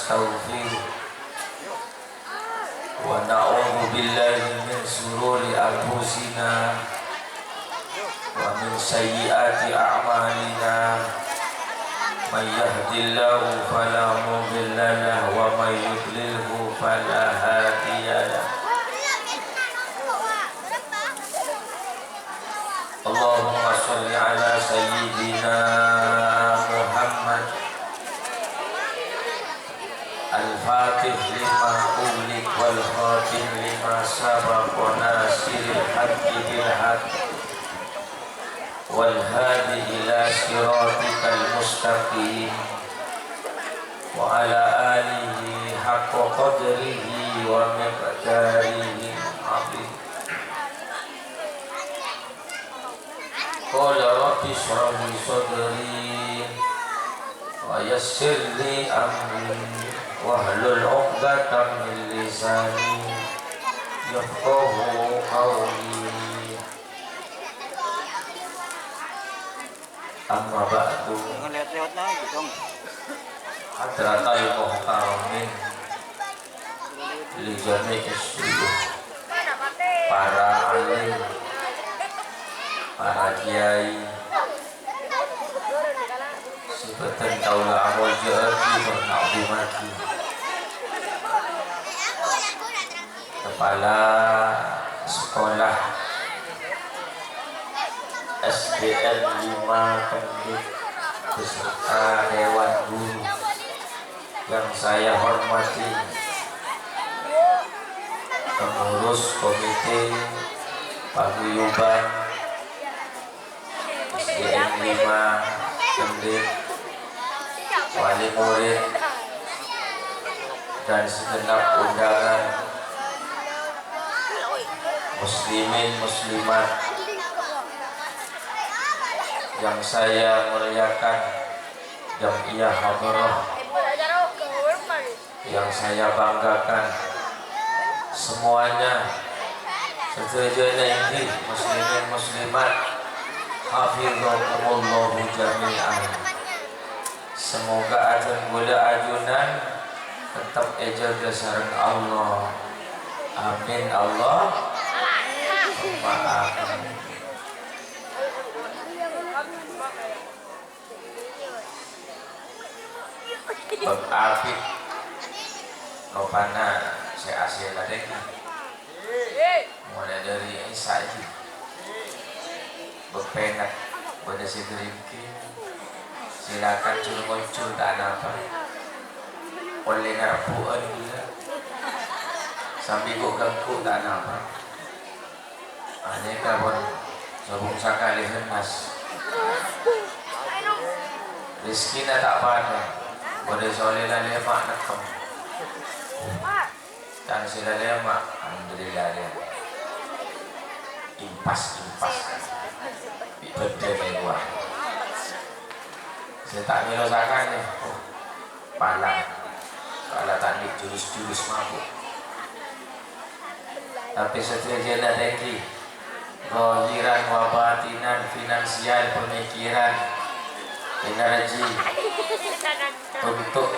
nastaghfiruh wa na'udzu billahi min shururi anfusina wa min sayyiati a'malina may yahdihillahu fala mudilla lahu wa may yudlilhu fala hadiya lahu. Allahumma sholli ala sayyidina Muhammad al-fatih lima ulik wal khatim lima sabaqa nasiril haqqi bil haqq wal hadi ila siratikal mustaqim wa ala alihi haqqa qadrihi wa miqdarihi azim. Qala rabbi shrah li sadri wa yassir li amri wahlul 'uqdatam min lisani yafqahu qawli. Amma ba'du. Jangan lihat-lihat lagi dong. Hadratal muhtaramin li jami'i syuyukh, para alim, para kiai, sebetan kaula awal jati berna'udimati, kepala sekolah SDN 5 Kendit beserta Dewan Guru yang saya hormati, pengurus komite paguyuban SDN 5 Kendit, wali murid dan segenap undangan muslimin muslimat yang saya muliakan, Jam'iyah Hadrah yang saya banggakan, semuanya setujunya ini muslimin muslimat hafizahumullahu jami'an. Semoga ajun gula ajunan tetap eja sareng Allah. Amin Allah. Amin. Bab Afid Nopana saya asyik ladek mulai dari Isa ini berpenak pada si Gerinki, silakan muncul tak ada apa oleh ngarpuan juga sambil ganggu tak ada apa hanya kawan sabung sakali henas rezeki tak pada boleh soalnya lemak nakam dan sila lemak alhamdulillah dia impas beda mewah saya tak melosakan ya palang kalau tadi jurus-jurus mabuk tapi setelah ada tinggi zahiran wa batinan, finansial, pemikiran, energi untuk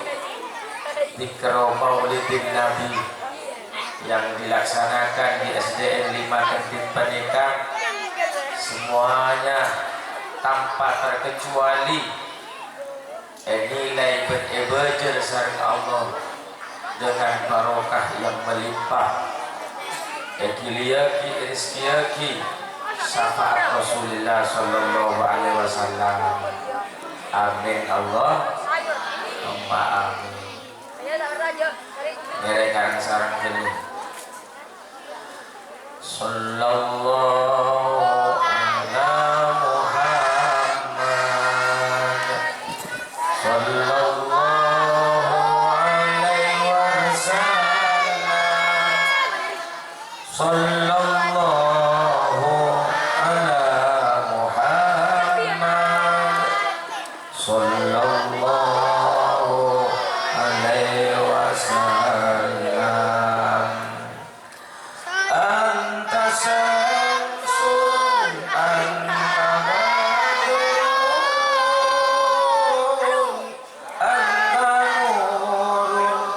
dikro maulidin Nabi yang dilaksanakan di SDN 5 Kendit Panikang, semuanya tanpa terkecuali nilai beribadah sareng Allah dengan barokah yang melimpah, ekiliyaki rizkiyaki syafaat Rasulullah sallallahu alaihi wasallam. Amin Allah. Amin. Mereka sarang dulu. Sallallahu ala Muhammad. Sallallahu alaihi wasallam. Sallallahu ala Muhammad. Sallallahu alaihi wasallam. Anta samsun anta badrun anta nurun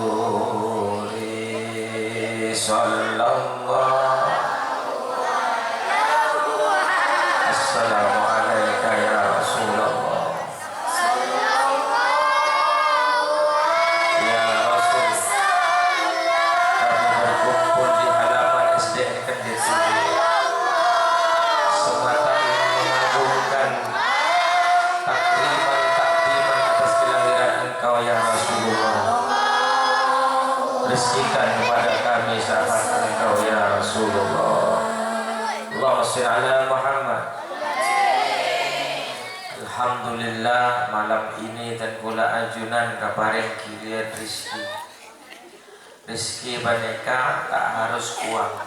Rasuli sallallahu. Assalamu alayka ya Rasulullah. Ya Rasul, kami berkumpul di halaman SDN Kendit semata ingin mengagungkan takdiman atas kelahiran engkau ya Rasulullah. Rezekikan kepada kami sahabat engkau ya Rasulullah. Allahumma shalli ala Muhammad. Alhamdulillah malam ini dan kula ajunan kabareng kirian rezeki baneka tak harus uang,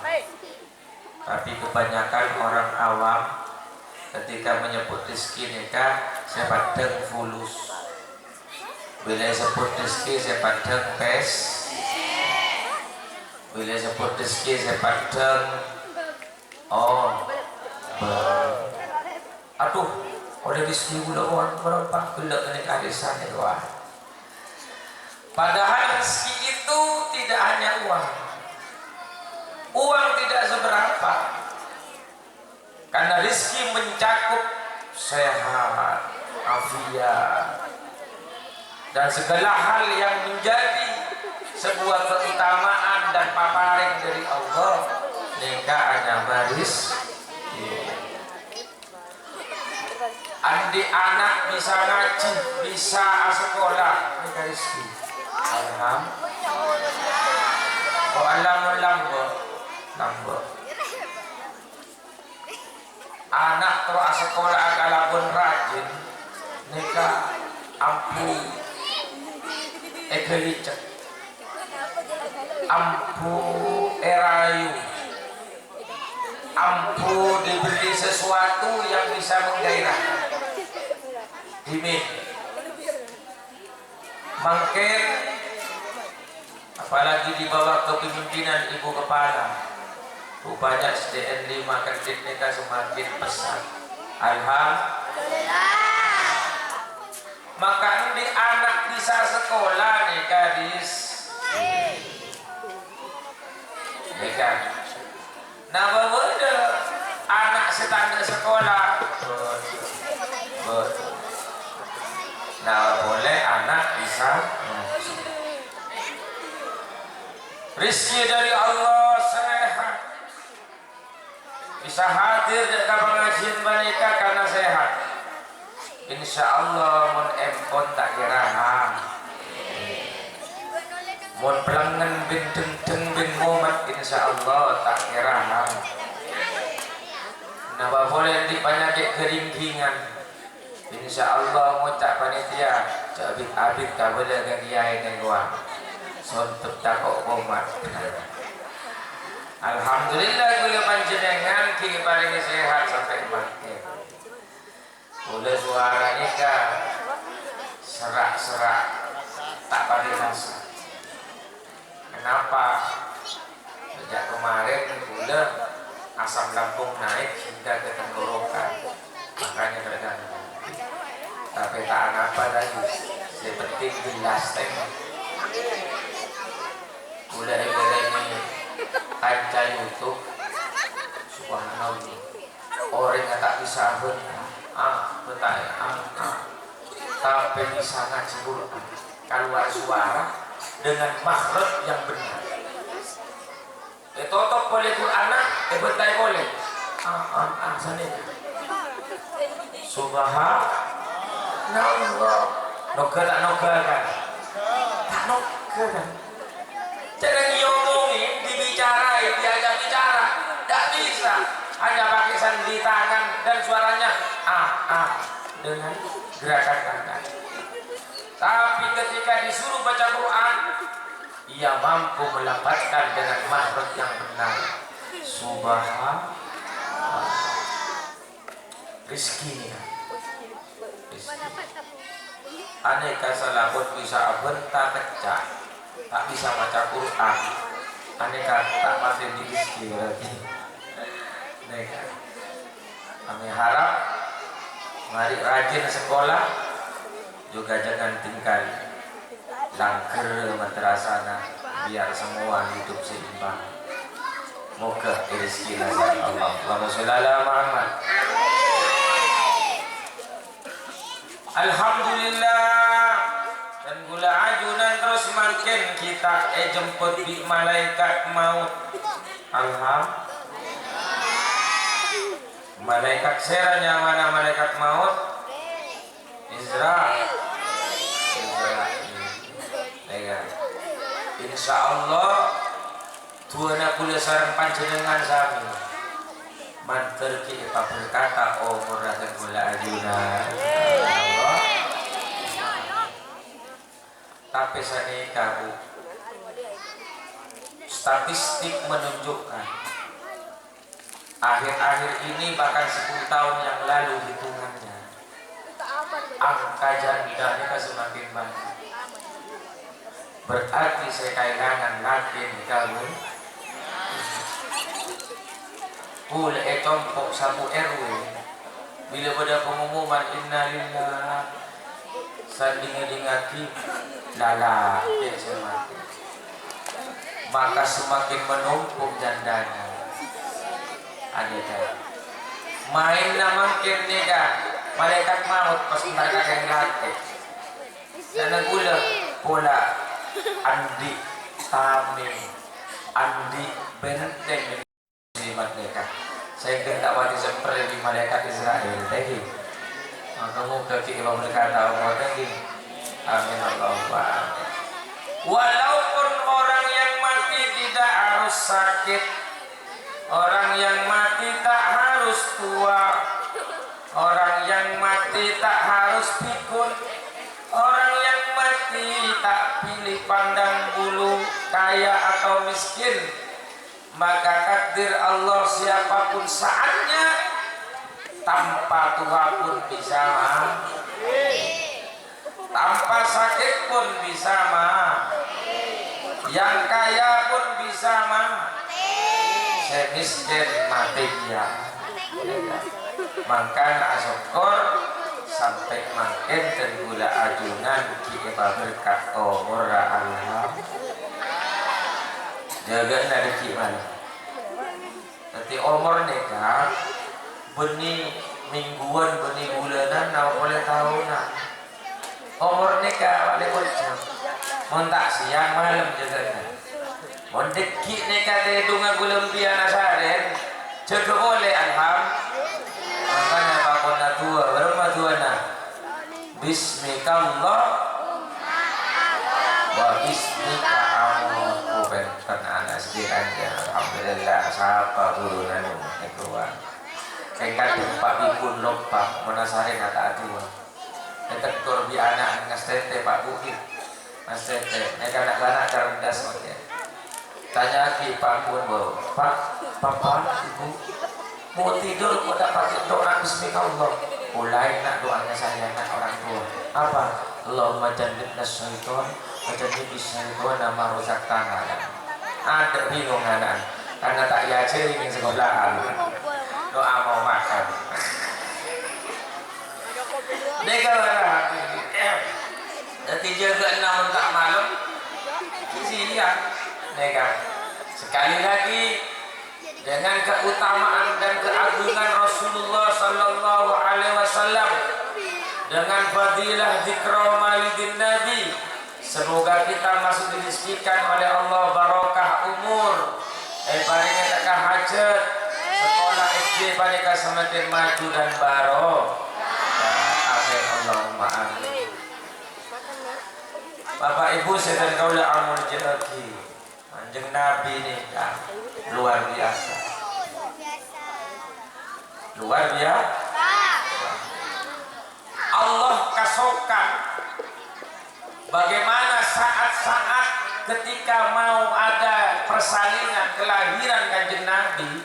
tapi kebanyakan orang awam ketika menyebut rezeki neka saya padang fulus, bila sebut rezeki saya padang pes, bila sebut rezeki saya padang aduh oleh rezeki ulah orang berapa gelak ini karisan itu. Padahal rezeki itu tidak hanya uang. Uang tidak seberapa, karena rezeki mencakup sehat, afiat, dan segala hal yang menjadi sebuah keutamaan dan paparing dari Allah. Neka hanya baris. Andi anak bisa ngaji, bisa sekolah, neka rezeki. Alhamdulillah. Lambo. Anak terus sekolah agak pun rajin, neka ampu egelicek, ampu erayu, ampu diberi sesuatu yang bisa menggairahkan. Dimin, mungkin apalagi di bawah kepemimpinan Ibu Kepala, rupanya SDN 5 Kendit neka semakin pesat. Alhamdulillah. Maka ini anak bisa sekolah neka neka. Nah bener anak setanda sekolah. Nah boleh anak bisa rezeki dari Allah sehat, bisa hadir di pengajian mereka karena sehat. Insya Allah mun empon tak kirahan, mun pelangen bin deng bin momat insya Allah tak kirahan. Napa boleh di penyakit keringkingan. Insya Allah ngucap panitia abid tak boleh kegiatan yang gua sontuk takok komat. Alhamdulillah gula panjenengan kini paling sehat sampai mati. Boleh suaranya kan serak-serak tak pada rasa. Kenapa? Sejak kemarin gula asam lambung naik hingga ke tenggorokan, makanya terganggu. Tapi tak apa lagi, yang penting jelas tengok. Udah ini kaca YouTube, subhanallah. Orang yang tak bisa tapi bisa ngaji Quran, keluar suara dengan makhraj yang benar. Totok boleh Quran, betai boleh. Sana. Subhanallah. Noga tak noga kan? Tak noga kan? Jangan diomongin, dibicarain, diajak bicara, tidak bisa. Hanya pakai sandi tangan dan suaranya dengan gerakan tangan. Tapi ketika disuruh baca Quran, ia mampu melafazkan dengan makhraj yang benar. Subhanallah. Rizkinya. Aneka salapun bisa bentang kecak, tak bisa baca Quran. Aneka tak masih di rizki berarti. Aneka. Kami harap mari rajin sekolah, juga jangan tinggal. langker madrasana biar semua hidup seimbang. Moga rezeki dari Allah. Allahumma sholli ala Muhammad. Alhamdulillah dan gula ajunan terus makin kita jemput di malaikat maut. Malaikat seranya mana malaikat maut? Israel. Insya Allah tuana kula sareng panjenengan sami mantel kita berkata murahkan gula ajunan Allah. Tapi sanika Bu, statistik menunjukkan akhir-akhir ini bahkan 10 tahun yang lalu hitungannya angka jandanya semakin banyak. Berarti saya kehilangan laki kawin kul tompok sabu RW bila pada pengumuman innalillah sandingi-dingati lala mati, maka semakin menumpuk jandanya. Ada main nama kira malaikat maut pas mereka yang latih dan gula pola Andi Tamim Andi Benteng di mereka. Saya tidak wajib seperti di malaikat Israel tadi. Kamu ketika berkata Allah tadi. Amin Allahumma. Walaupun orang yang mati tidak harus sakit, orang yang mati tak harus tua, orang yang mati tak harus pikun, orang yang mati tak pilih pandang bulu, kaya atau miskin. Maka takdir Allah siapapun saatnya, tanpa tua pun bisa tanpa sakit pun bisa yang kaya pun bisa semiskin mati ya. Maka asyukur sampai makin dan gula ajunan kita berkat murah Allah jaga dari gimana nanti umur nikah benih mingguan benih bulanan nak boleh tahunan umur nikah boleh bocah montak siang malam jaga mondeki nikah tedunga gulam piana saren jaga boleh makanya pakona tua berapa tua na bismikallah wa bismika Allah bukan anak sekiranya alhamdulillah siapa guru nanu ketua kengkat Pak Bikun lopak menasari kata tua ketentur bi anak ngestete Pak Bukit ngestete mereka anak-anak cerdas makanya tanya lagi Pak Bun bahwa Pak Bapak Ibu mau tidur mau dapat doa bismillah mulai nak doanya saya nak orang tua apa Allahumma jannibna syaitan wa jannibis syaitan nama rusak tangan ada bingung anak karena tak yakin ini sekolahan doa mau makan negara nanti jaga 6 tak malam di sini ya negara sekali lagi dengan keutamaan dan keagungan Rasulullah sallallahu alaihi wasallam dengan fadilah zikra maulidin Nabi, semoga kita masuk dirizkikan oleh Allah barokah umur paling takah hajat sekolah SD paling semakin maju dan amin Allahumma amin. Bapak Ibu sedang kaulah amul jaki Kanjeng Nabi ini luar biasa. Luar biasa. Allah kasokan bagaimana saat-saat ketika mau ada persalinan kelahiran Kanjeng Nabi,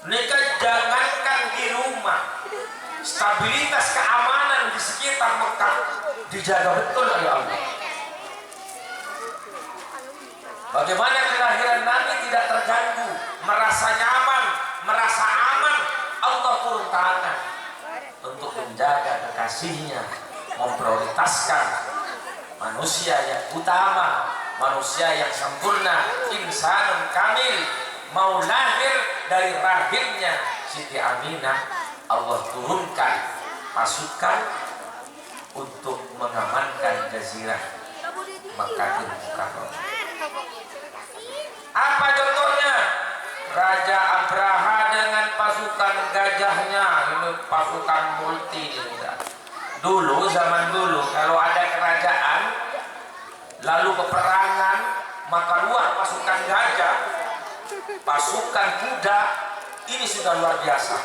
mereka jangankan di rumah, stabilitas keamanan di sekitar Mekah dijaga betul oleh Allah. Bagaimana kelahiran Nabi tidak terganggu, merasa nyaman, merasa aman, Allah turun tangan untuk menjaga kekasihnya, memprioritaskan manusia yang utama, manusia yang sempurna, insanun kamil, mau lahir dari rahimnya Siti Aminah, Allah turunkan pasukan untuk mengamankan Jazirah Makkahul Mukarramah. Apa contohnya? Raja Abraha dengan pasukan gajahnya, ini pasukan multi. Dulu, zaman dulu, kalau ada kerajaan lalu peperangan, maka luar pasukan gajah, pasukan kuda, ini sudah luar biasa.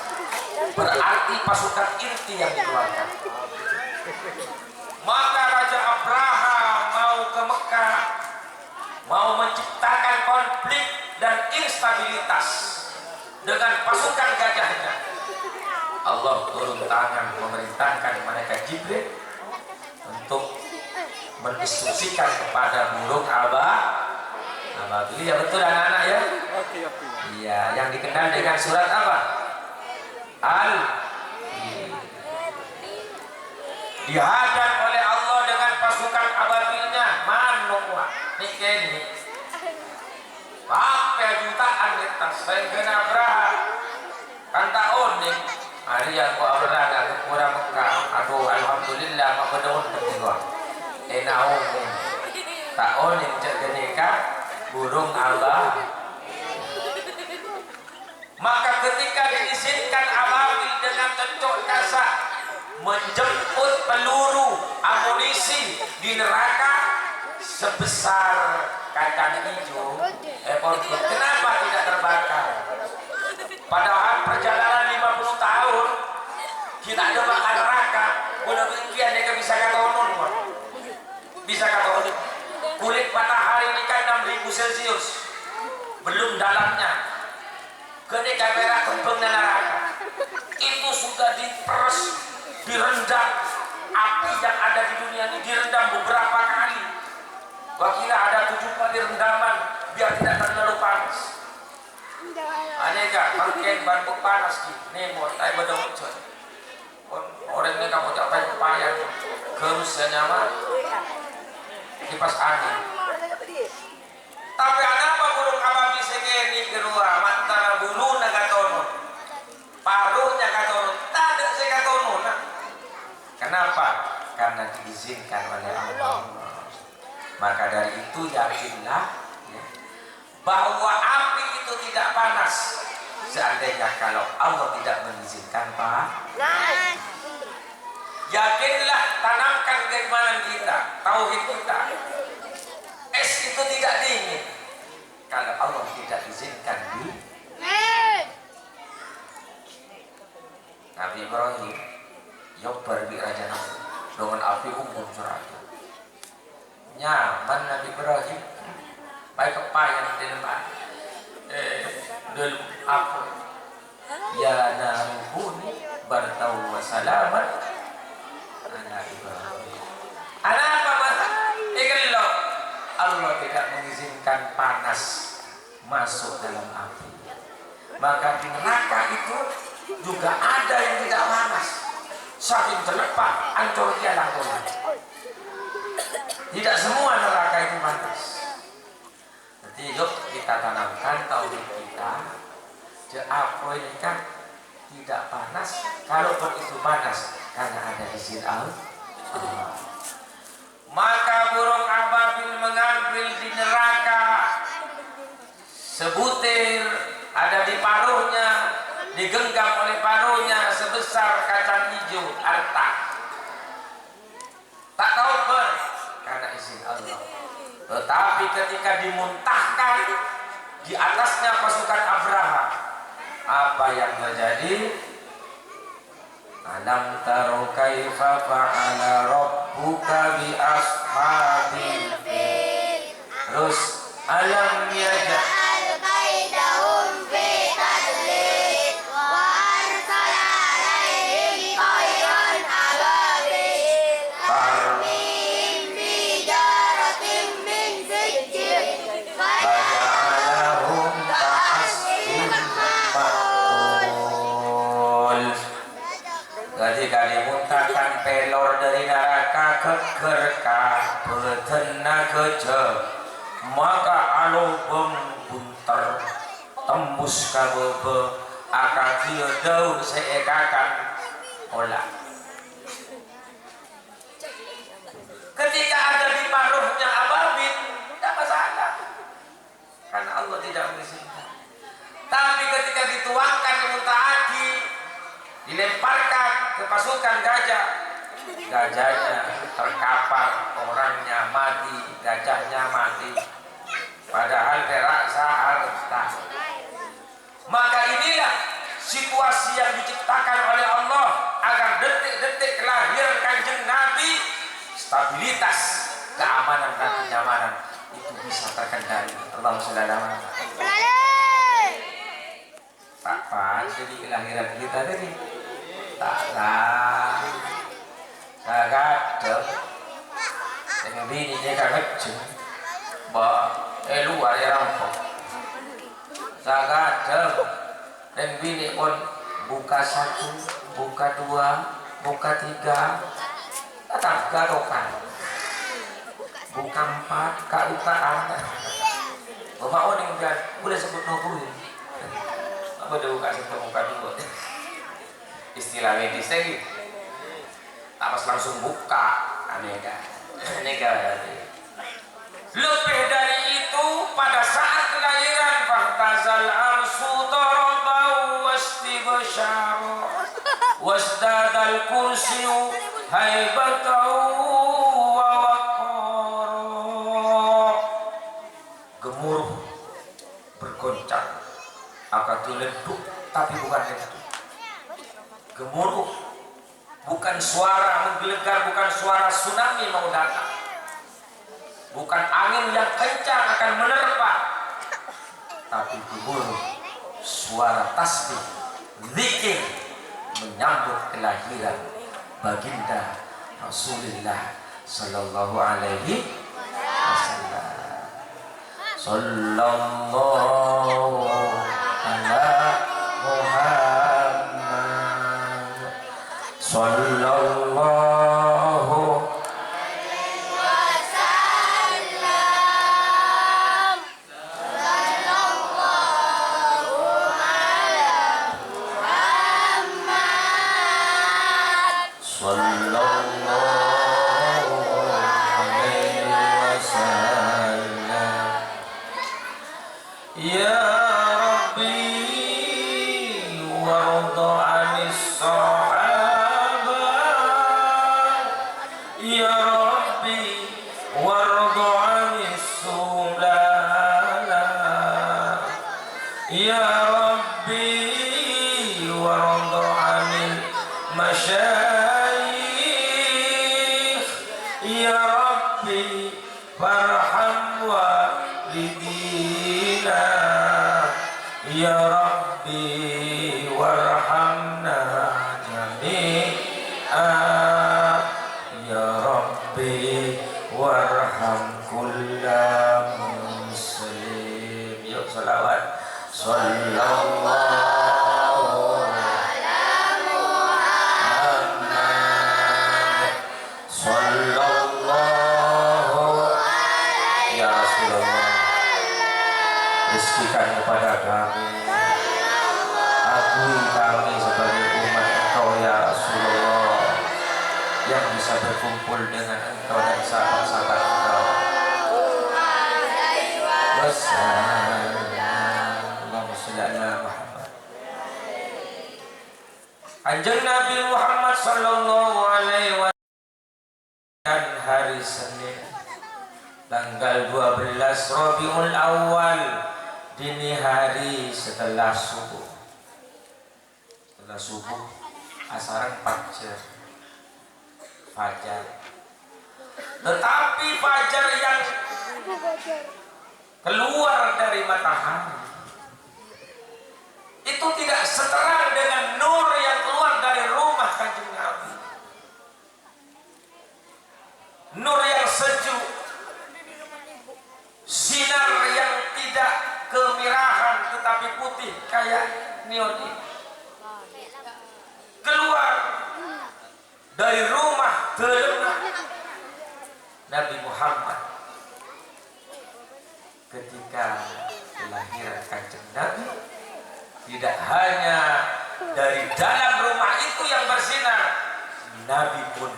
Berarti pasukan inti yang dikeluarkan. Maka Raja Abraha mau ke Mekah, mau menciptakan konflik dan instabilitas dengan pasukan gajahnya. Allah turun tangan memerintahkan malaikat Jibril untuk menginstruksikan kepada burung ababil. Ya betul anak-anak ya? Iya, yang dikenal dengan surat apa? Dihadang oleh Allah dengan pasukan ababilnya. Manungwa ini sampai jutaan kita saya kena Abraha kan tahun nih hari yang ku Abraha ke Pura Mekah. Aduh alhamdulillah mak berdoa tertinggal naon tahun yang cek nikah burung Allah. Maka ketika diizinkan ababil dengan cocok kasar menjemput peluru amunisi di neraka sebesar kacang hijau, kenapa tidak terbakar? Padahal perjalanan 50 tahun kita ada bakal neraka, udah demikian dia bisa kata onon, bisa kata onon. Kulit matahari ini kan 6000 Celcius, belum dalamnya. Ketika merah kembang dan neraka itu sudah diperes, direndam. Api yang ada di dunia ini direndam beberapa kali. Wakila ada 7 kali rendaman biar tidak terlalu panas. Aneka makin bantu panas nih mau tay bedong coy. Orang ini kamu tak payah payah kerusnya nyaman kipas angin. Tapi ada apa burung ababil segini kedua mantara bulu nagatono paruhnya katono tak ada segatono. Kenapa? Karena diizinkan oleh Allah. Maka dari itu yakinlah ya, bahwa api itu tidak panas seandainya kalau Allah tidak mengizinkan panas. Yakinlah, tanamkan keimanan kita, tauhid kita. Es itu tidak dingin kalau Allah tidak izinkan di. Nabi Ibrahim Yobar bi raja Nabi dengan api umum surga. Nyaman Nabi Ibrahim baik kepayan dalam apa ya naruhuni bertau wassalaman anak Ibrahim. Anak apa masa? Ikhlas Allah tidak mengizinkan panas masuk dalam api. Maka di neraka itu juga ada yang tidak panas. Saking terlepas ancur dia langsung. Tidak semua neraka itu panas. Jadi yuk kita tanamkan tauhid kita. Apa ini kan tidak panas. Kalau itu panas karena ada izin Allah. Maka burung ababil mengambil di neraka sebutir ada di paruhnya, digenggam oleh paruhnya sebesar kacang hijau arta. Tak tahu ber karena izin Allah. Tetapi ketika dimuntahkan di atasnya pasukan Abraha, apa yang terjadi? Alam taro kaifa fa'ala rabbuka bi ashabil fil. Terus alam yaj'al kaidahum fi tadlil wa arsala alaihim tayran ababil tarmihim bi jaratin min sijil faja'alahum ka'asfin ma'kul. Ketika dimuntahkan pelor dari neraka keker kabut tenaga maka alobem bunter tembus kabebe akakieu daun seekakan olah. Ketika ada di paruhnya ababil tidak masalah karena Allah tidak mengizinkan. Tapi ketika dituangkan ke mutaaki dilemparkan ke pasukan gajah, gajahnya terkapar, orangnya mati, gajahnya mati, padahal teraksa harta. Maka inilah situasi yang diciptakan oleh Allah agar detik-detik kelahiran Kanjeng Nabi stabilitas, keamanan dan kenyamanan itu bisa terkendali. Allahumma sholli ala Muhammad. Tak pas jadi kelahiran kita tadi tak lah kadang dengan bini dia kagak luar ya rampok kadang dan bini pun buka 1, buka 2, buka 3 tetap gadokan buka 4 kaukaan bapak oning kan boleh sebut 20 apa dia buka 1 buka 2 istilah medisnya gitu tak pas langsung buka aneka lebih dari itu pada saat kelahiran fahtazal arsu darabau wastibsyara wasdadal kursiyu haibatau wa waqara gemuruh bergoncang akan dileduk tapi bukan leduk gemuruh bukan suara menggelegar, bukan suara tsunami mau datang, bukan angin yang kencang akan menerpa, tapi gemuruh suara tasbih zikir menyambut kelahiran baginda Rasulullah sallallahu alaihi wasallam. Sallallahu ala Muhammad sallallahu alaihi wasallam. Sallallahu ala Muhammad sallallahu alaihi wasallam. Ya Rabbi warda anis sahabat, ya Rabbi warda anis sulala, ya Rabbi warda anil masyayikh, ya Rabbi farham walidina, ya Rabbi warhamna jami'a, ya Rabbi warham kulla muslim. Yuk salawat. Sallallahu ala Muhammad sallallahu alaihi ya Rasulullah. Rizkikan kepada kami, akui kami sebagai umat Engkau ya Rasulullah yang bisa berkumpul dengan Engkau dan sahabat-sahabat Engkau. Allahumma sholli ala Muhammad. Kanjeng Nabi Muhammad sallallahu alaihi wasallam hari Senin tanggal 12 Rabiul Awal dini hari setelah subuh. Setelah subuh asaran fajar. Tetapi fajar yang keluar dari matahari itu tidak seterang dengan nur yang keluar dari rumah Kanjeng Nabi. Nur yang sejuk, sinar yang tidak kemerahan tetapi putih kayak neon ini keluar dari rumah telenga Nabi Muhammad ketika kelahiran Kanjeng Nabi, tidak hanya dari dalam rumah itu yang bersinar, Nabi pun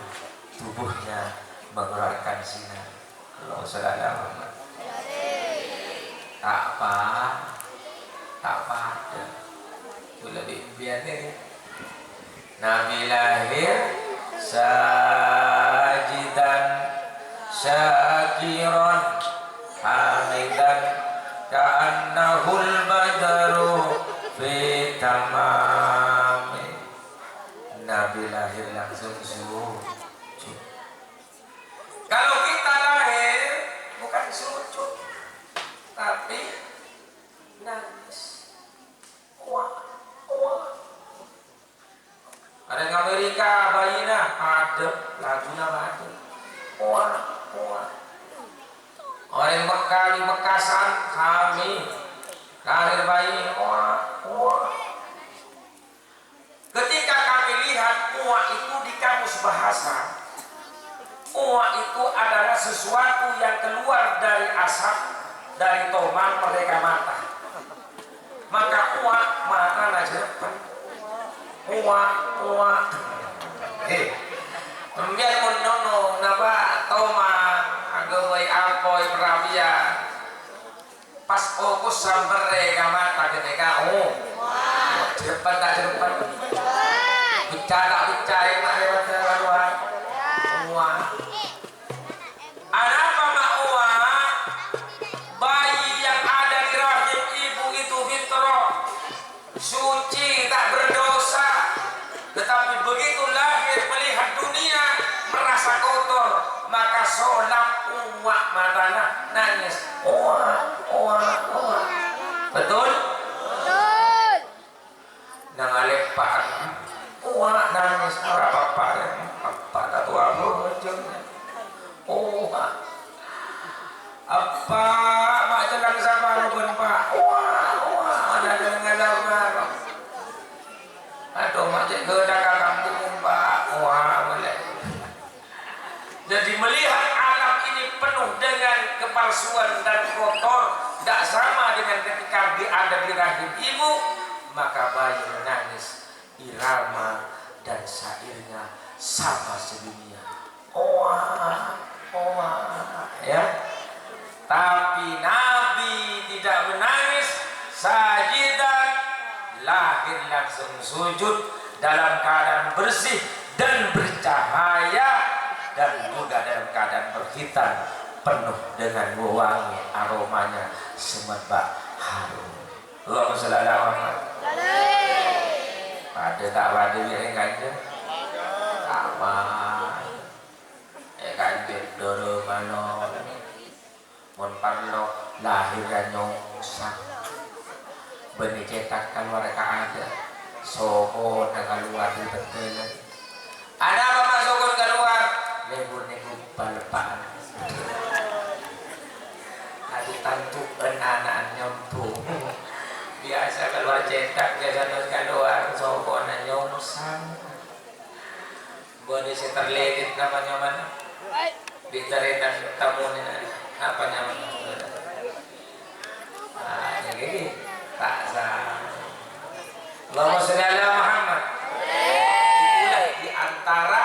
tubuhnya mengeluarkan sinar. Allah sallallahu tak apa ada. Itu lebih biasa. Nabi lahir sajidan syakiran hamidan ka'annahul badru fi tamami. Nabi lahir langsung sujud. Kalau kita lahir bukan sujud tapi nangis. Wah. Ada yang Amerika bayinya ada lagunya ada. Wah. Orang yang Mekah di Mekasan kami lahir bayi. Wah. Ketika kami lihat uwa itu di kamus bahasa, uwa itu adalah sesuatu yang keluar dari asap, dari tomang mereka mata. Maka uwa mata najepan. Uwa. Kemudian monono napa tomang agawai apoi perabia. Pas fokus sampai ke mata ketika jepan tak jepan. Bicara mari luar. Uwa. Ada apa mak uwa? Bayi yang ada di rahim ibu itu fitrah, suci, tak berdosa. Tetapi begitu lahir melihat dunia merasa kotor, maka sholat uwa matanya nangis. Uwa. Betul? Nang alepak uwa nangis apa tak tua bojong. Uwa apa mak jelang sama rukun pak. Uwa ada dengan aduh mak cek gedak kampung pak. Boleh. Jadi melihat alam ini penuh dengan kepalsuan dan kotor, tidak sama dengan ketika ada di rahim ibu, maka bayi menangis, irama dan syairnya sama sedunia. Ya. Tapi Nabi tidak menangis, sajidan, lahir langsung sujud dalam keadaan bersih dan bercahaya, dan juga dalam keadaan berhitan penuh dengan wangi, aromanya semerbak harum. Allahumma shalli ala Muhammad. Pada tak pada yang kanjeng apa kanjeng doro mano mon parlo lahiran nyongsang benih cetakan mereka ada sohon yang keluar di betul. Ada apa masukun keluar nego balepan adu tantukan anak nyambung biasa keluar cetak biasa keluar sohon yang nyongsang boleh saya terledit namanya mana ditaretan tamunya apa namanya yang ini tak sah. Allahumma sholli ala Muhammad. Itulah di antara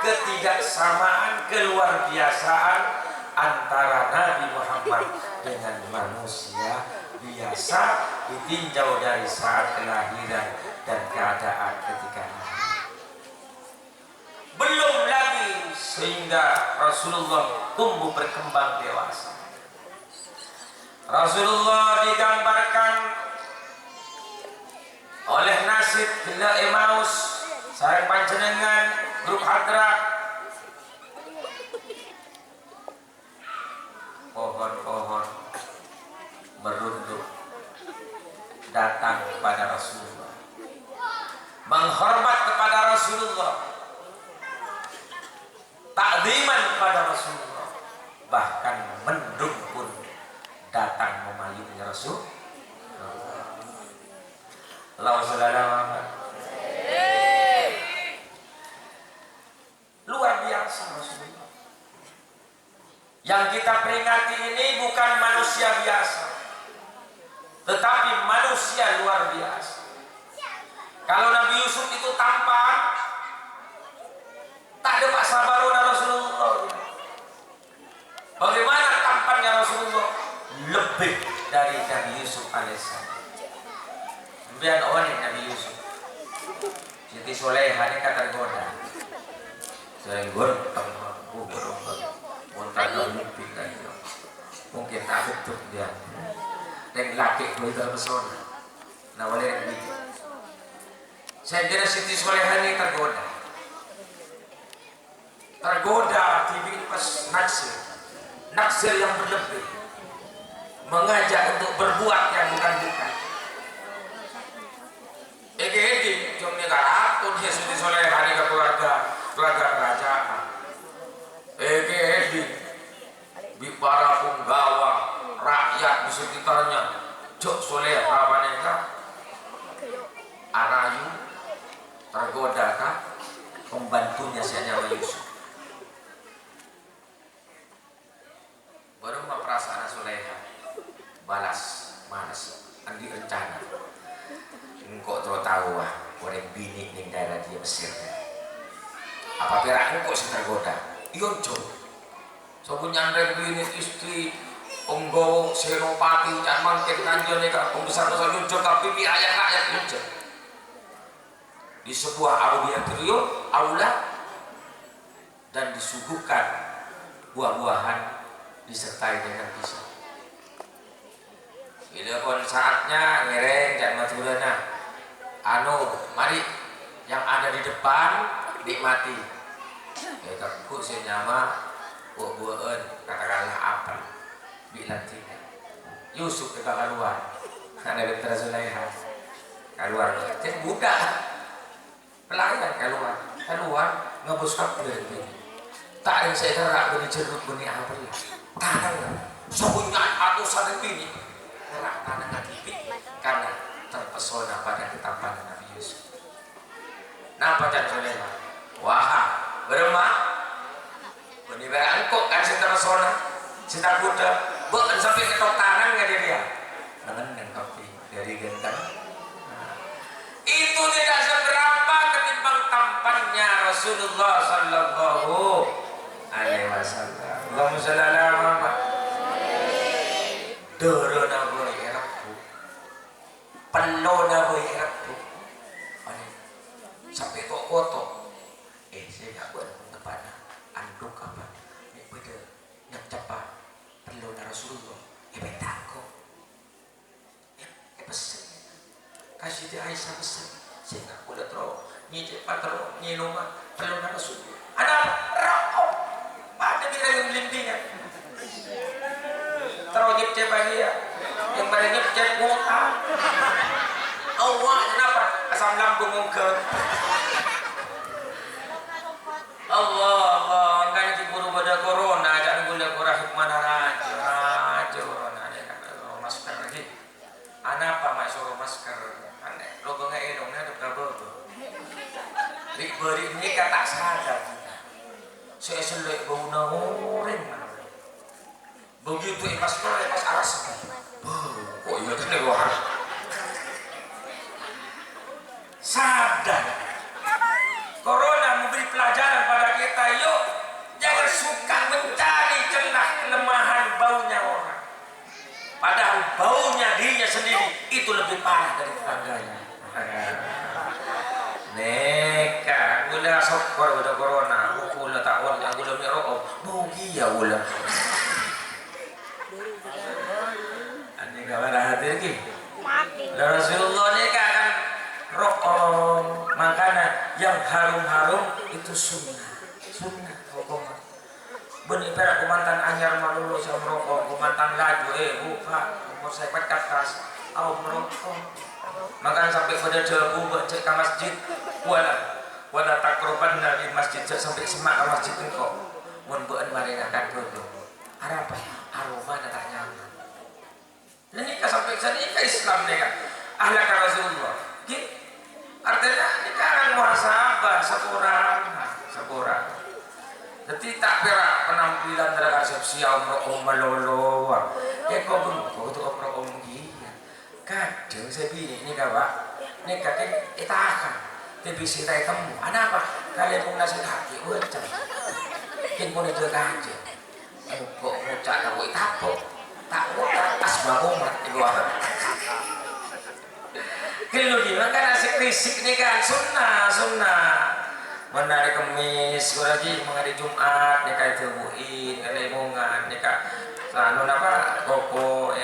ketidaksamaan, keluar biasaan antara Nabi Muhammad dengan manusia biasa ditinjau dari saat kelahiran dan keadaan ketika lahir. Belum lagi sehingga Rasulullah tumbuh berkembang dewasa. Rasulullah digambarkan oleh nasib benda Emmaus sareng panjenengan grup hadrat, pohon-pohon merunduk datang kepada Rasulullah, menghormat kepada Rasulullah, takziman kepada Rasulullah, bahkan mendung pun datang memayungi Rasul. Luar biasa Rasulullah. Yang kita peringati ini bukan manusia manusia biasa, tetapi manusia luar biasa. Kalau Nabi Yusuf itu tampan, tak ada Pak Sabarona Rasulullah. Bagaimana tampannya Rasulullah? Lebih dari Nabi Yusuf alaihissalam. Kemudian orang Nabi Yusuf, Siti Soleha ini kata goda. Saya goreng, mungkin tak betul dia. Dan laki itu pesona. Nah oleh yang ini, saya kira Siti Soleha ini tergoda. TV pas naksir yang berlebih, mengajak untuk berbuat yang bukan-bukan. Ege jom ni karatun dia Siti Soleha ni ke keluarga kerajaan. Ege di para penggawa rakyat di sekitarnya, Jok Soleha apa nih kah? Arayu tergoda kah? Pembantunya si Nyawa Yusuf. Baru perasaan Soleha balas manas andi rencana engkau tahu orang bini ning daerah dia Mesir apa perak engkau sing tergoda iyo jo so punya bini istri onggo senopati can mangkin kanjone ka pembesar-besar lucu tapi pi rakyat lucu di sebuah auditorium aula dan disuguhkan buah-buahan disertai dengan pisau. Bila pun saatnya ngereng dan maturana, mari yang ada di depan nikmati. Kita kuk senyama, buah-buahan katakanlah apel, bilang tidak. Yusuf kita keluar, ada Dr. Zulaiha keluar. Jadi budak pelayan keluar ngebus kapal ini. Tak ada yang saya terak beri jeruk beri apel. Tanah sepunya ratusan ini gerak tanah ngakipit karena terpesona pada ketampanan Nabi Yusuf. Napa dan Zulaiha? Wah, beremah menibara engkau kan si terpesona si kuda bukan sampai ketok tangan nggak dia dengan kopi dari gendang. Itu tidak seberapa ketimbang tampannya Rasulullah Sallallahu Alaihi Wasallam. Allahumma shalli ala Muhammad. Doro na boy erapu, pello na boy erapu. Sampai tok koto. Saya nggak buat tepat. Anduk apa? Ini beda. Yang cepat. Pello na Rasulullah. Betako. Pesen. Kasih dia Aisyah pesen. Saya nggak boleh terus. Ni cepat terus. Ni nomor pello na Rasulullah. Anak rokok. Pada dia yang melindungi. Terojib cebagia yang barangnya cek ngutang. Allah kenapa? Asam lambung mungkin. Allah kan diburu pada corona jangan gula kurang hikmah raja corona ada kan masker lagi. Anak apa masuk masker? Aneh. Logo nggak edongnya ada berapa? Beri ini kata sadar. Saya selek bau nahurin begitu imas aras kok iya kan luar sadar corona memberi pelajaran pada kita yuk jangan suka mencari celah kelemahan baunya orang padahal baunya dirinya sendiri itu lebih parah dari tetangganya. Neka gula sokor udah corona gula takon yang gula merokok bugi ya gula ini kawan hadir ki Rasulullah ini akan rokok makanan yang harum-harum itu sunnah hukum benih perak kumantan anyar malulu saya merokok kumantan laju buka umur saya pekat kas merokok makan sampai pada jabu cek ke masjid wala takroban di masjid sampai semak ke masjid engkau mun buan mari akan duduk apa aroma tak nyaman ini sampai sana ini Islam nih kan ahlak Rasulullah artinya ini kan muhasabah sekurang Jadi tak perak penampilan resepsi om malolo. Kok bentuk itu om dia. Kadang saya bilang ini kawan, ini kadang itakan. Tapi kita temu, apa? Kalian pun nasi kaki, ucap. Kita pun itu aja. Kok ucap tak boleh tapok, tak boleh pas bangunan di luar. Kalau gimana kan asik risik nih kan, sunnah. Menarik kemis, lagi menghari Jumat, neka itu buin, kelemongan, neka anu apa, koko,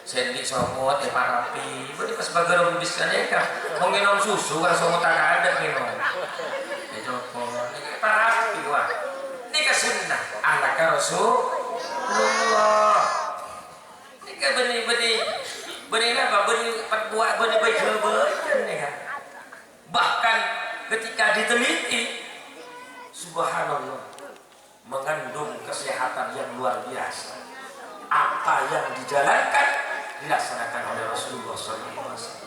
sendi somot, parapi, berarti pas bagar bis kan neka, mau minum susu kan somot tak ada minum, joko, neka parapi wah, neka sunnah, anak Rasulullah, neka benih apa, benih perbuat, benih baik neka, bahkan ketika diteliti, subhanallah, mengandung kesehatan yang luar biasa. Apa yang dijalankan dilaksanakan oleh Rasulullah SAW.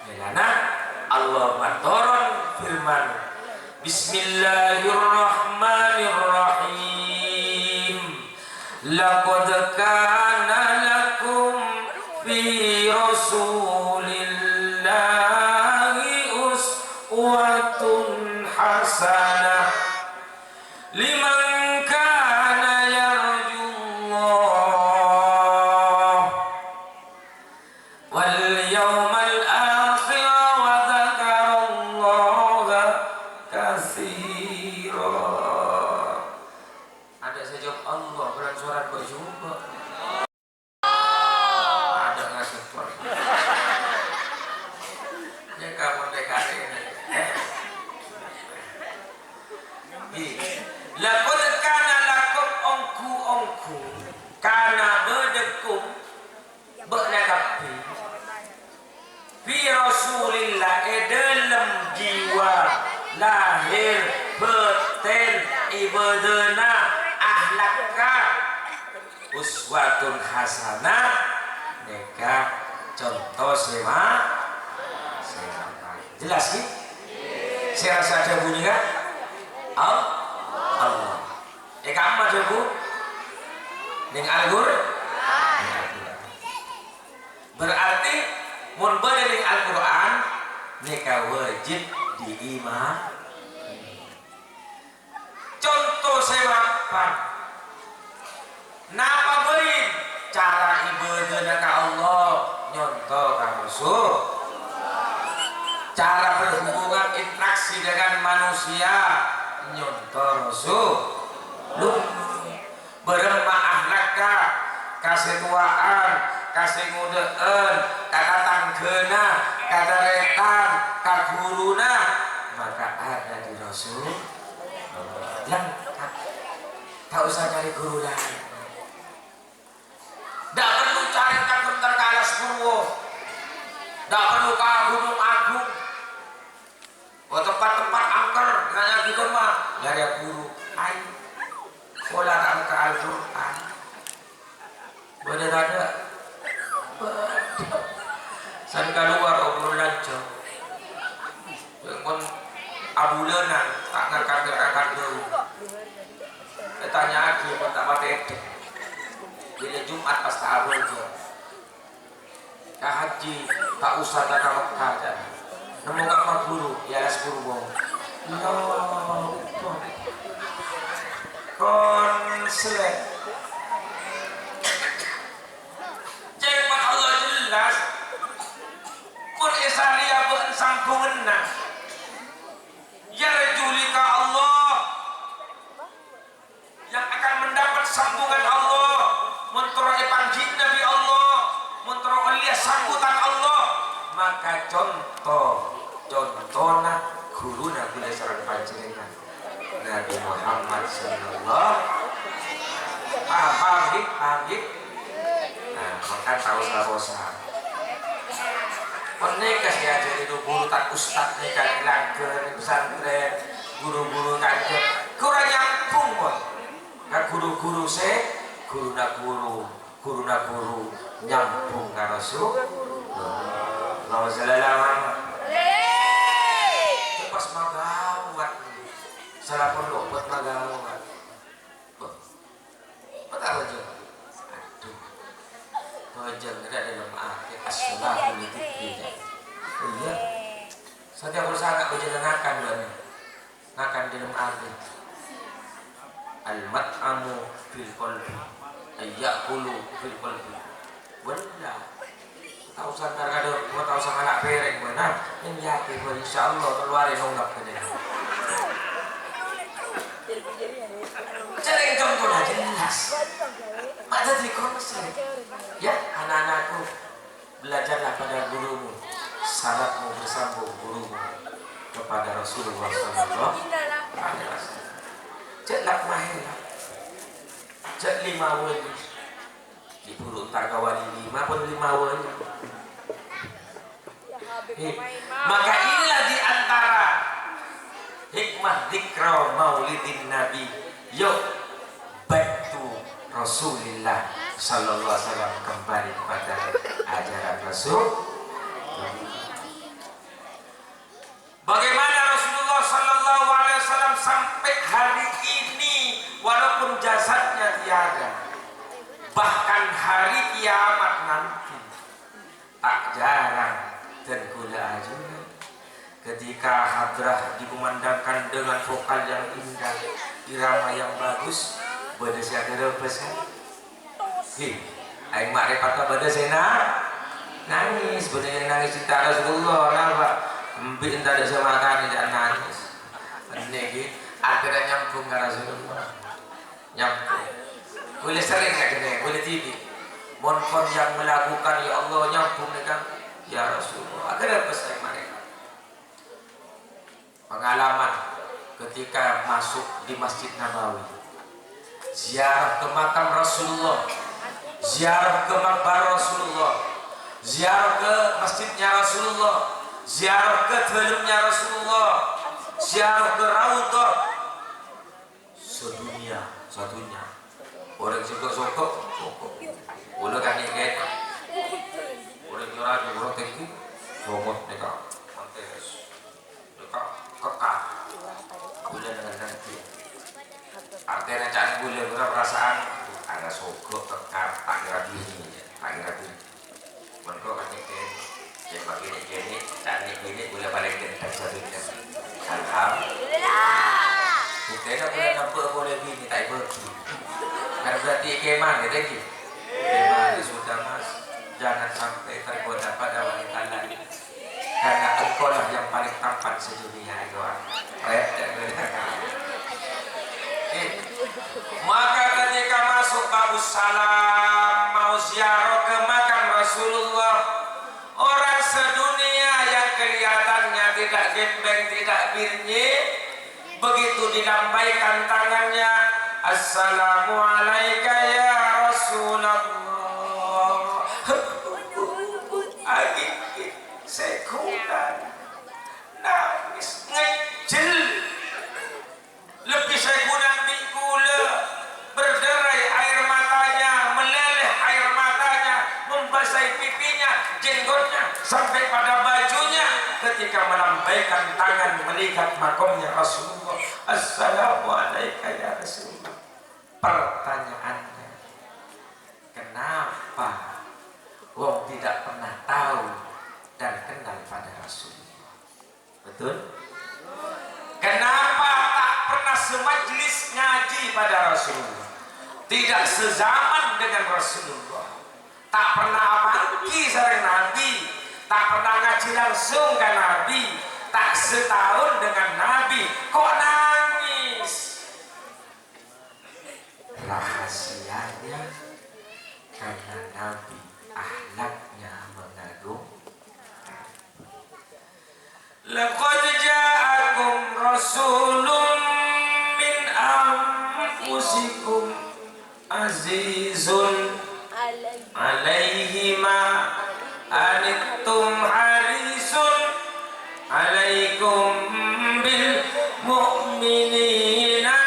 Melana Allah matoron firman, Bismillahirrahmanirrahim. Laqad kana lakum fi Rasulillahi uswatun hasanah liman kana yarjullah wal yawmal akhir wa dzakarallaha katsira. Ada saya jawab Allah bulan surat berjumpa. Ada ngasih tuan. Ya kamu TKD ini. Laqad kana lakum ongku kana bedekum be'nakapi fi Rasulillah dalam jiwa lahir batin ibadana ahlaka uswatun hasanah neka contoh sema jelas nih saya rasa ada bunyi kan Allah kamu ada bu ning Al-Qur'an berarti mun bade ning Al-Qur'an neka wajib diiman. Contoh sewapan napa berin cara ibadah ka Allah nyontoh ka Rasul, cara berhubungan interaksi dengan manusia nyontoh Rasul, lu beremah ahlaka kasih tuaan kasih ngudeen kata tanggena kata retan kaguruna maka ada di Rasul lengkap, tak usah cari guru lain, tak perlu cari takut terkalas purwo, tak perlu ke gunung agung tempat-tempat angker nanya gitu mah nyari guru ayo sekolah kamu ke Al-Quran bener ada san keluar obrolan jauh yang pun abulanan tak ngangkat dulu tanya lagi pun tak pakai itu bila Jumat pas tak abul jauh ke haji tak usah tak ke Mekah nemu gak guru ya las guru bong konselek jangan Allah jelas pun isaria pun sangkungan ya rejulika Allah yang akan mendapat sambungan Allah mentoroi panjin Nabi Allah mentoroi lihat sambutan Allah maka contohnya guru Nabi Saran Panjenengan Nabi Muhammad Sallallahu paham nah maka tahu sabosa menikah ya jadi guru tak ustad nikah lagen pesantren guru-guru kaget kurang nyambung kok nah guru-guru guru nyambung ke Rasul Allahumma shalli ala Muhammad pas magawat Salah pondok buat magamu kan. Apa aja? Aduh. Wajar ada dalam arti as-salatu li dzikrillah. Iya. Setiap usaha enggak berjalan akan banget. Akan dalam arti al-mat'amu fil qalbi ayyakulu fil qalbi. Benar. Tahu santar kada, mau tahu sang anak pereng benar. Yang yakin insyaallah keluarin nonggap ke dia. Cari contohnya jelas. Ada di konsep. Ya, anak-anakku, belajarlah pada gurumu. Syaratmu bersambung gurumu kepada Rasulullah Sallallahu Alaihi Wasallam. Ceklak mahir, cek 5 wali. Di buruk targawali 5 pun 5 wali. Maka inilah di antara hikmah dzikra maulidin Nabi. Yuk, back to Rasulullah Sallallahu Alaihi Wasallam, kembali kepada ajaran Rasul. Bagaimana Rasulullah Sallallahu Alaihi Wasallam sampai hari ini walaupun jasadnya tiada, bahkan hari kiamat nanti tak jarang tergoda ajudan ketika hadrah dikumandangkan dengan vokal yang indah, irama yang bagus, pada siapa pesan? Aing mak repatah pada saya nangis, pada yang nangis cinta Rasulullah, kenapa? Mbik entah ada saya makan, tidak nangis. Ini akhirnya nyambung ke Rasulullah, nyambung. Boleh sering nggak kena? Boleh TV. Monfon yang melakukan ya Allah nyambung dengan ya Rasulullah. Akhirnya pesan mereka. Pengalaman ketika masuk di Masjid Nabawi, ziarah ke makam Rasulullah, ziarah ke makbar Rasulullah, ziarah ke masjidnya Rasulullah, ziarah ke dalamnya Rasulullah, ziarah ke Raudhah, sedunia satunya. Orang sokok, orang kan ingat, orang nyerah, orang tinggi, somot mereka, mantes, mereka kekal, boleh dengan nanti. Artinya jangan boleh perasaan ada sokok kekal, tak kira diri, tak kira diri. Mereka kan ingat, yang begini, tak ini boleh balik dan satunya. Alhamdulillah. Buktinya boleh nampak boleh gini, tak pergi. Karena berarti kemah ya lagi. Kemah sudah mas, jangan sampai tergoda pada wanita lain. Karena engkau lah yang paling tampan sedunia itu. Maka ketika masuk babus salam mau ziarah ke makam Rasulullah, orang sedunia yang kelihatannya tidak gembeng, tidak birni, begitu dilambaikan tangannya, Assalamualaikum ya Rasulullah. Agik sekutan nangis ngejel, lebih sekutan bingkula, berderai air matanya, meleleh air matanya, membasahi pipinya, jenggotnya, sampai pada bajunya ketika melambaikan tangan melihat makamnya Rasulullah. Assalamualaikum ya Rasulullah. Pertanyaannya, kenapa wong tidak pernah tahu dan kenal pada Rasulullah? Betul? Kenapa tak pernah semajlis ngaji pada Rasulullah, tidak sezaman dengan Rasulullah, tak pernah apalagi sareng Nabi, tak pernah ngaji langsung ke Nabi, tak setahun dengan Nabi, kok nangis? Rahasianya karena Nabi akhlaknya mengagum. Laqad ja'akum rasulun min anfusikum azizun alaihi ma anittum harisun alaikum bil mu'minina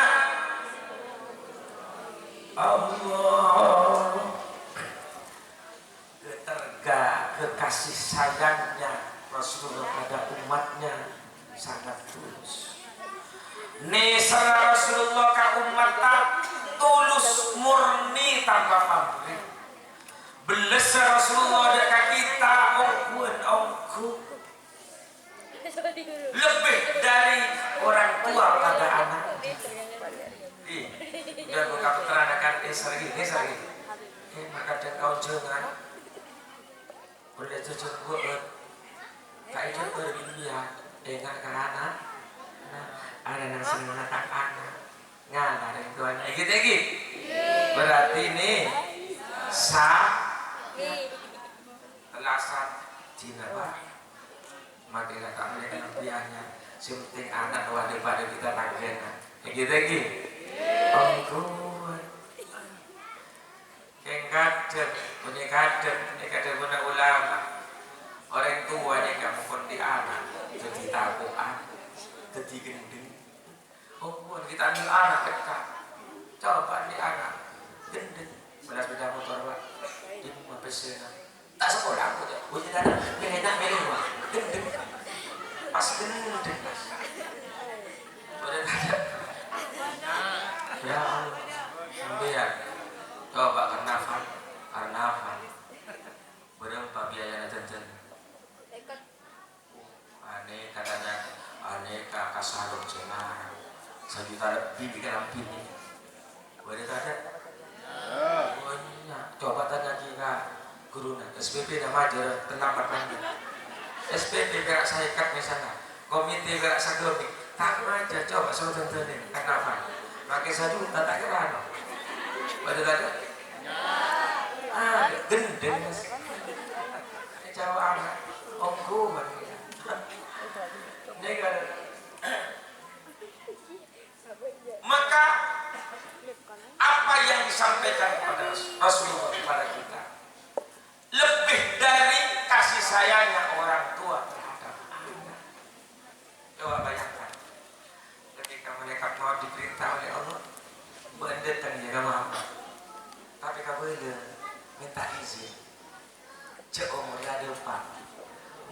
Allah. Kekasih sayangnya Rasulullah pada umatnya sangat tulus. Nisra Rasulullah ka umat tulus murni tanpa pamrih. Beles Rasulullah ada kita ongkun lebih dari orang tua pada anak. Udah buka keterangan sering. Maka dan kau jangan boleh jujur buat kayak berbiaya dengan anak. Ada yang senang anak nggak ada yang tuan lagi. Berarti ini telasan Cina pak. Makanya kami dengan biaya penting anak wadah pada kita tanggengan lagi. Ongkun yang kader punya ulama orang tuanya kamu pun di anak jadi takuan jadi gendeng. Ongkun kita ambil anak dekat coba di anak gendeng belas beda motor pak di rumah pesena tak sekolah aku tuh uji dana milih rumah gendeng pas gendeng boleh tanya ya Allah biar coba karnaval berapa biayanya jajan katanya aneka kasarung Semarang 1 juta lebih bikin ini boleh tanya coba tanya kita guru SPP nama aja tenang bertanya SPP gerak saya ikat misalnya komite gerak sagelomik tak aja coba soal tentunya kenapa pakai satu tak kira boleh tanya gendeng jawab anak ongku maka apa yang disampaikan kepada Rasulullah kepada kita lebih dari kasih sayangnya orang tua terhadap anak. Coba bayangkan ketika mereka mau diperintah oleh Allah mendatang ya mama tapi kamu minta izin cek umurnya depan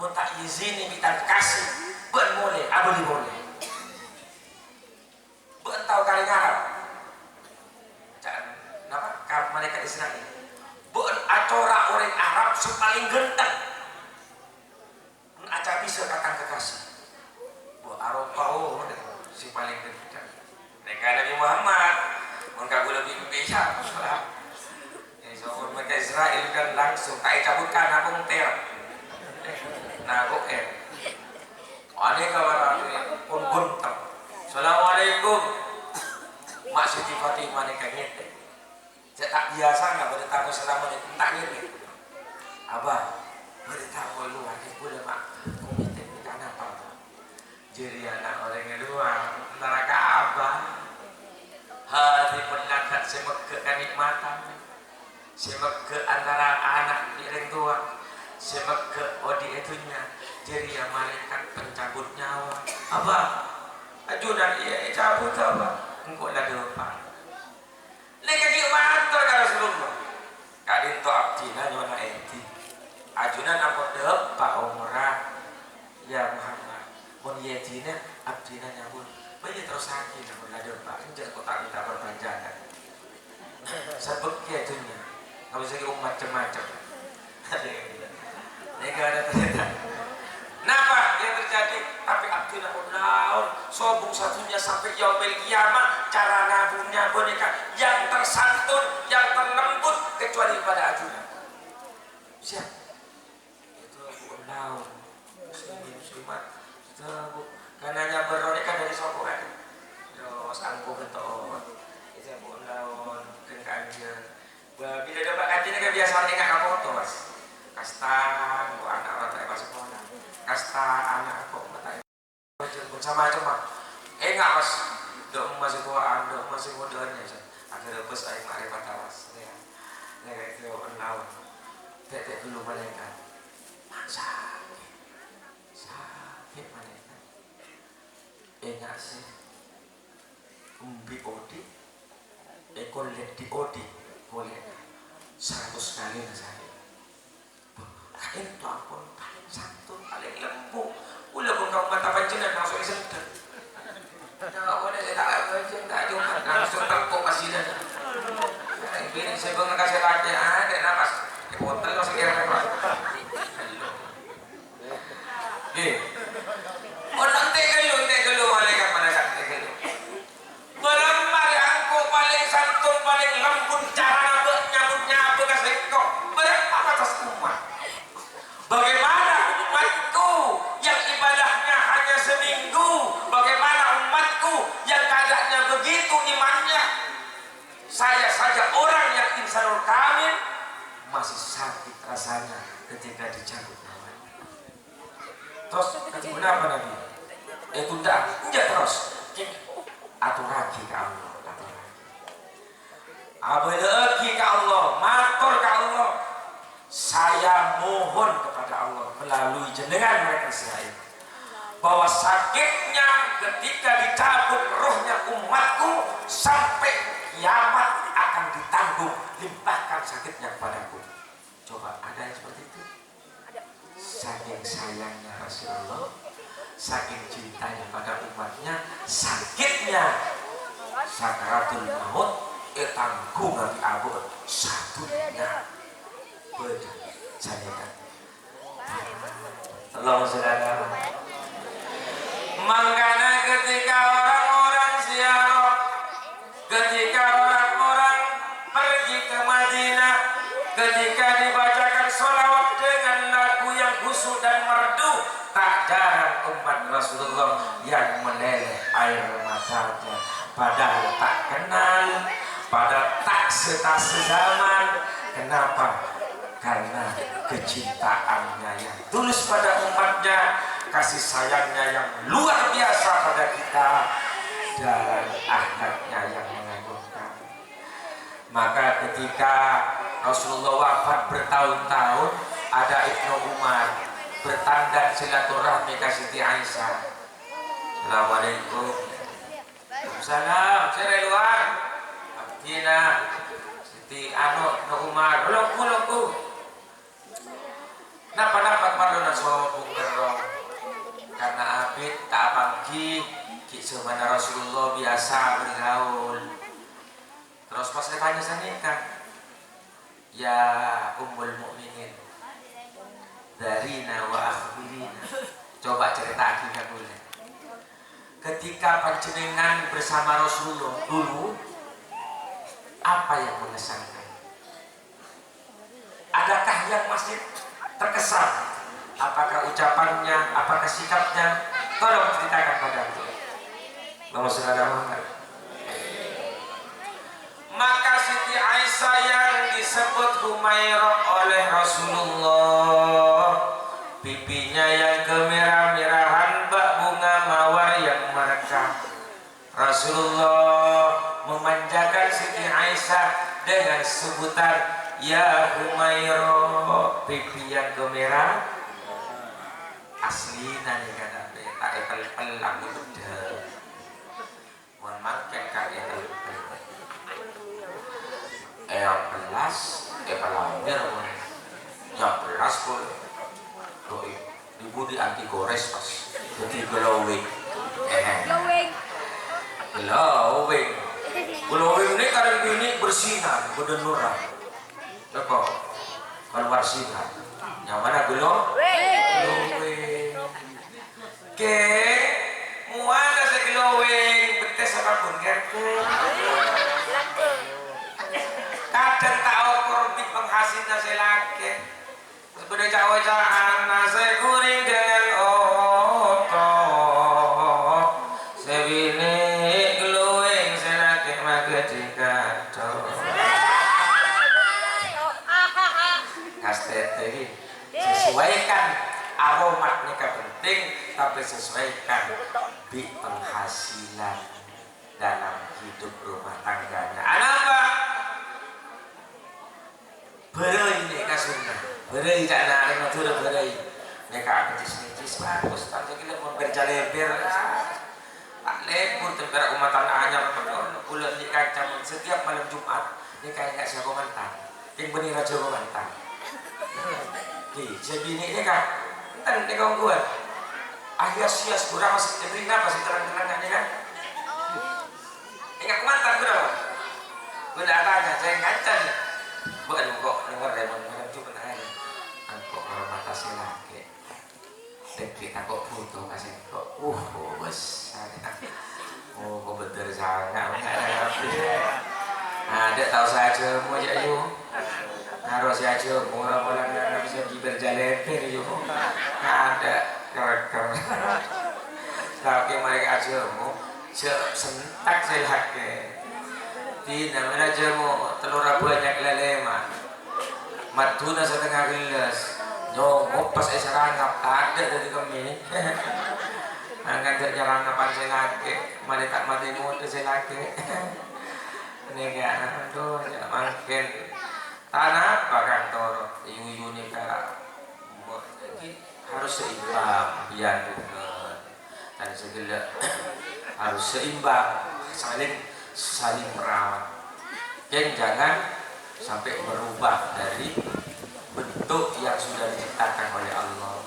minta izin minta kasih boleh abdi boleh tahu kali ngarap jangan mereka Israel acara orang Arab paling genteng aja bisa katakan kekasih buat Arab tahu si paling genteng mereka Nabi Muhammad mereka lebih bisa soal mereka Israel kan langsung kayak cabutkan apa ngeter nah oke aneh kabar pun genteng Assalamualaikum Mak Siti Fatimah nih kayak gitu saya tak biasa nggak boleh tahu Assalamualaikum tak gitu abah boleh tahu lu aja boleh mak komite ini karena apa jadi anak orang yang luar antara ke abah hati pendapat semoga kenikmatan semoga antara anak di orang tua semoga odi itunya jadi yang malaikat pencabut nyawa abah ajudan iya cabut abah engkau lah depan lagi gimana ya Rasulullah kadin to abdina nyona enti ajunan aku depan umrah ya Muhammad mun yedina abdina nyabun banyak terus sakit aku lah depan jangan kau tak minta perpanjangan sebab kia dunia nggak bisa umat macam-macam negara ternyata kenapa yang terjadi tapi abdina naon sobung satunya sampai yaumil kiamat cara nabungnya boneka yang tersantun yang terlembut kecuali pada ajudan siap itu naon muslimat itu karenanya beroneka dari sokongan terus angku keton itu naon kengkanja bila dapat kajian kan biasa nengak kamu tuh mas kasta anak orang tak masuk sekolah kasta anak kok sama cuma enggak mas dok masih tuaan dok masih modalnya akhirnya bos aing makrifat tawas ya kayak itu naon tetek dulu malaikat sakit malaikat enggak sih umbi odi ekor lihat di odi boleh 100 kali lah saya itu ampun paling santun paling lembut ulah pun kau mata panjenengan langsung sedang Nah, boleh saya tak kerja tak cuma langsung tepuk kasih dah. Ini saya pun kasih lagi ada nafas. Hotel lo sekira apa? Gini. Orang tegelu malaikat tegelu. Melemari angko paling santun paling lembut cara nyambutnya apa kasih kok berapa atas umat. Bagaimana umatku yang ibadahnya hanya seminggu, bagaimana umatku yang keadaannya begitu imannya. Saya saja orang yang insanul kamil masih sakit rasanya ketika dicabut nyawanya. Terus kenapa Nabi? Enggak terus. Atur lagi ke Allah, atur lagi. Abel lagi ke Allah, matur ke Allah. Saya mohon kepada Allah melalui jenengan mereka saya bahwa sakitnya ketika dicabut rohnya umatku sampai kiamat akan ditanggung, limpahkan sakitnya kepadaku. Coba ada yang seperti itu? Saking sayangnya Rasulullah, saking cintanya pada umatnya, sakitnya sakaratul maut tanggung bagi abad satunya beda jadikan. Tolong saudara. Makanya ketika orang-orang ziarah, ketika orang-orang pergi ke Madinah, ketika dibacakan sholawat dengan lagu yang khusyuk dan merdu, tak jarang umat Rasulullah yang meleleh air matanya, padahal tak kenal, padahal tak sezaman. Kenapa? Karena kecintaannya yang tulus pada umatnya, kasih sayangnya yang luar biasa pada kita, dan akhlaknya yang mengagumkan. Maka ketika Rasulullah wafat bertahun-tahun, ada Ibnu Umar bertanda silaturahmi ke Siti Aisyah. Assalamualaikum. Waalaikumsalam. Saya dari luar. Abdina Siti Ibnu Umar. Longku. Napa marlona sobung gerong. Karena abid tak pagi ki semana Rasulullah biasa bergaul. Terus pas saya tanya sanika, ya Ummul Mukminin, darina wa akhbirina. Coba cerita kita boleh. Ketika panjenengan bersama Rasulullah dulu, apa yang mengesankan? Adakah yang masih terkesan? Apakah ucapannya, apakah sikapnya? Tolong ceritakan padaku. Nama saudara Muhammad. Maka Siti Aisyah yang disebut Humairah oleh Rasulullah, pipinya yang kemerah-merahan bak bunga mawar yang merekah. Rasulullah memanjakan Siti Aisyah dengan sebutan ya Humairah, pipi yang kemerah. Asli nanya kata tak epel lagu beda. Mohon maaf kakak epel. Belas epel langer. Yang belas pun doi ibu di anti gores pas jadi glowing. Glowing ini karena ini bersinar, berdenurah. Lekok keluar sinar. Yang mana glowing? Ke muana sa glowing betes apapun kan? Kadang tau korbi penghasilnya selake. Sebenarnya cawa-cawaan nasi kuring dengan otot. Sebini glowing selake magedikato. Kastete sesuaikan aromat nikah penting, tapi sesuaikan di penghasilan dalam hidup rumah tangganya. Apa? Berai nikah sunnah, berai karena ada matur berai. Nikah apa cis bagus, tapi kita mau berjaleber, tak lebur tempera umatan anyar bulan nikah campur setiap malam Jumat nikah enggak siapa mantan, yang benih raja mantan. Saya bini nikah. Kan nikah kuat. Ayah sias kurang masih diberi apa sih terang-terangnya kan? Ingat mantan berapa? Gue udah tanya, saya ngacan. Bukan kok dengar dari mana cuma aja. Angkok kalau mata saya lagi. Dan kita kok foto kasih kok. Besar. Oh, kok bener sangat. Ada tahu saja mau aja yuk. Harus saja mau orang-orang yang bisa berjalan yuk. Ada karakter. Tapi mereka aja mau sentak saya lagi. Di namanya aja mau telur banyak lelema. Maduna setengah gelas. Nyongok pas saya serangap ada dari kami. Angkat ternyarang apa saya lagi. Mari tak mati muda saya lagi. Ini kayak aduh ya makin tanah kantor iu nikah harus seimbang biar dan segala harus seimbang saling merawat dan jangan sampai berubah dari bentuk yang sudah diciptakan oleh Allah.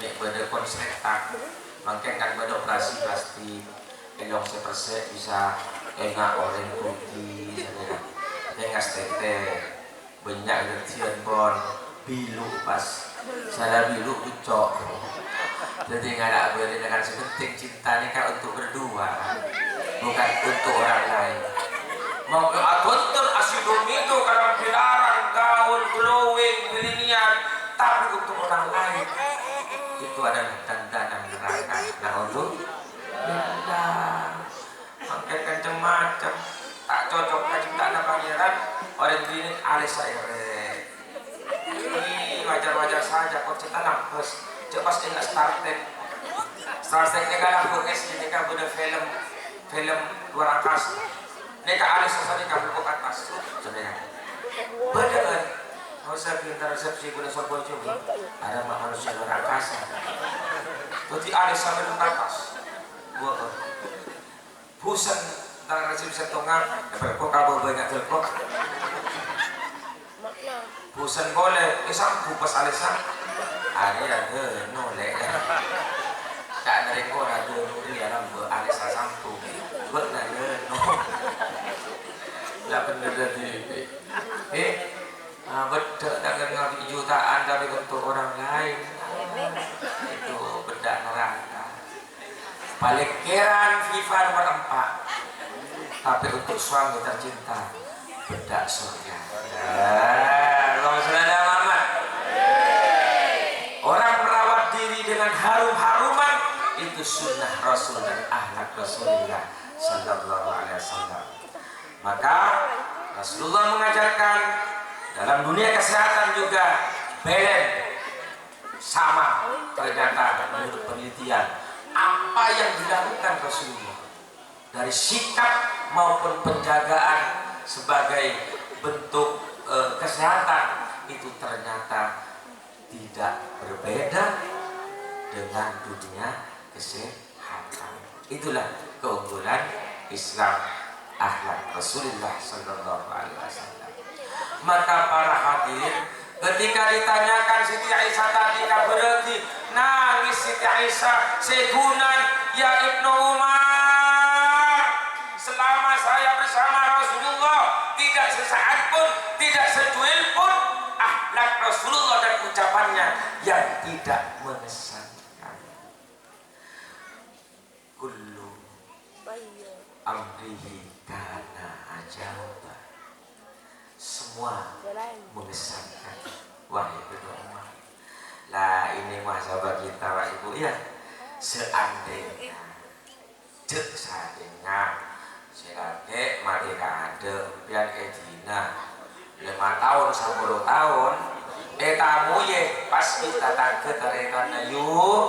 Nek pada konsektan makin kan pada operasi plastik elong seperse bisa enggak orang putih enggak stete banyak letian bon bilu pas saya bilu ucok jadi nggak ada beri dengan sepenting cintanya kan untuk berdua bukan untuk orang lain mau atur asidum itu karena dilarang gaul glowing milenial tapi untuk orang lain itu adalah dandanan neraka. Nah untuk beda makin kenceng macam tak cocok ciptaan pangeran orang ini alis saya ini wajar-wajar saja kok cerita nafas coba enggak startek kan aku ini kan bener film luar angkasa ini kan alis saya kan buku atas sebenarnya bener kalau saya pintar resepsi gue soal coba ada manusia luar angkasa jadi alis sampai ke atas gua busan tangan resepsi setongan kok kabel banyak telpon busan boleh sampu pas alisan ada nolek tak dari kau ada nuri dalam alisa sampu buat nanya no lah bener tadi betul dengan ngabi jutaan tapi untuk orang lain itu bedak neraka paling keran FIFA nomor 4 tapi untuk suami tercinta bedak surga Allahumma sholli ala Muhammad. Orang merawat diri dengan harum-haruman itu sunnah Rasul dan akhlak Rasulullah sallallahu alaihi wasallam. Maka Rasulullah mengajarkan dalam dunia kesehatan juga belen sama ternyata menurut penelitian apa yang dilakukan Rasulullah dari sikap maupun penjagaan sebagai bentuk kesehatan itu ternyata tidak berbeda dengan dunia kesehatan. Itulah keunggulan Islam akhlak Rasulullah sallallahu alaihi wasallam. Maka para hadir ketika ditanyakan Siti Aisyah tadi berarti nangis Siti Aisyah segunan ya Ibnu Umar selama saya bersama Rasulullah tidak sesaat pun tidak secuil pun akhlak Rasulullah dan ucapannya yang tidak mengesankan. Kullu amrihi kana ajaba. Semua mengesankan. Wahai Ibnu Umar. Lah ini sahabat kita Pak Ibu ya. Seandainya cek seandainya silake mereka ada biar Edina 5 tahun 10 tahun tamu ye pas kita tangke tarekan yuk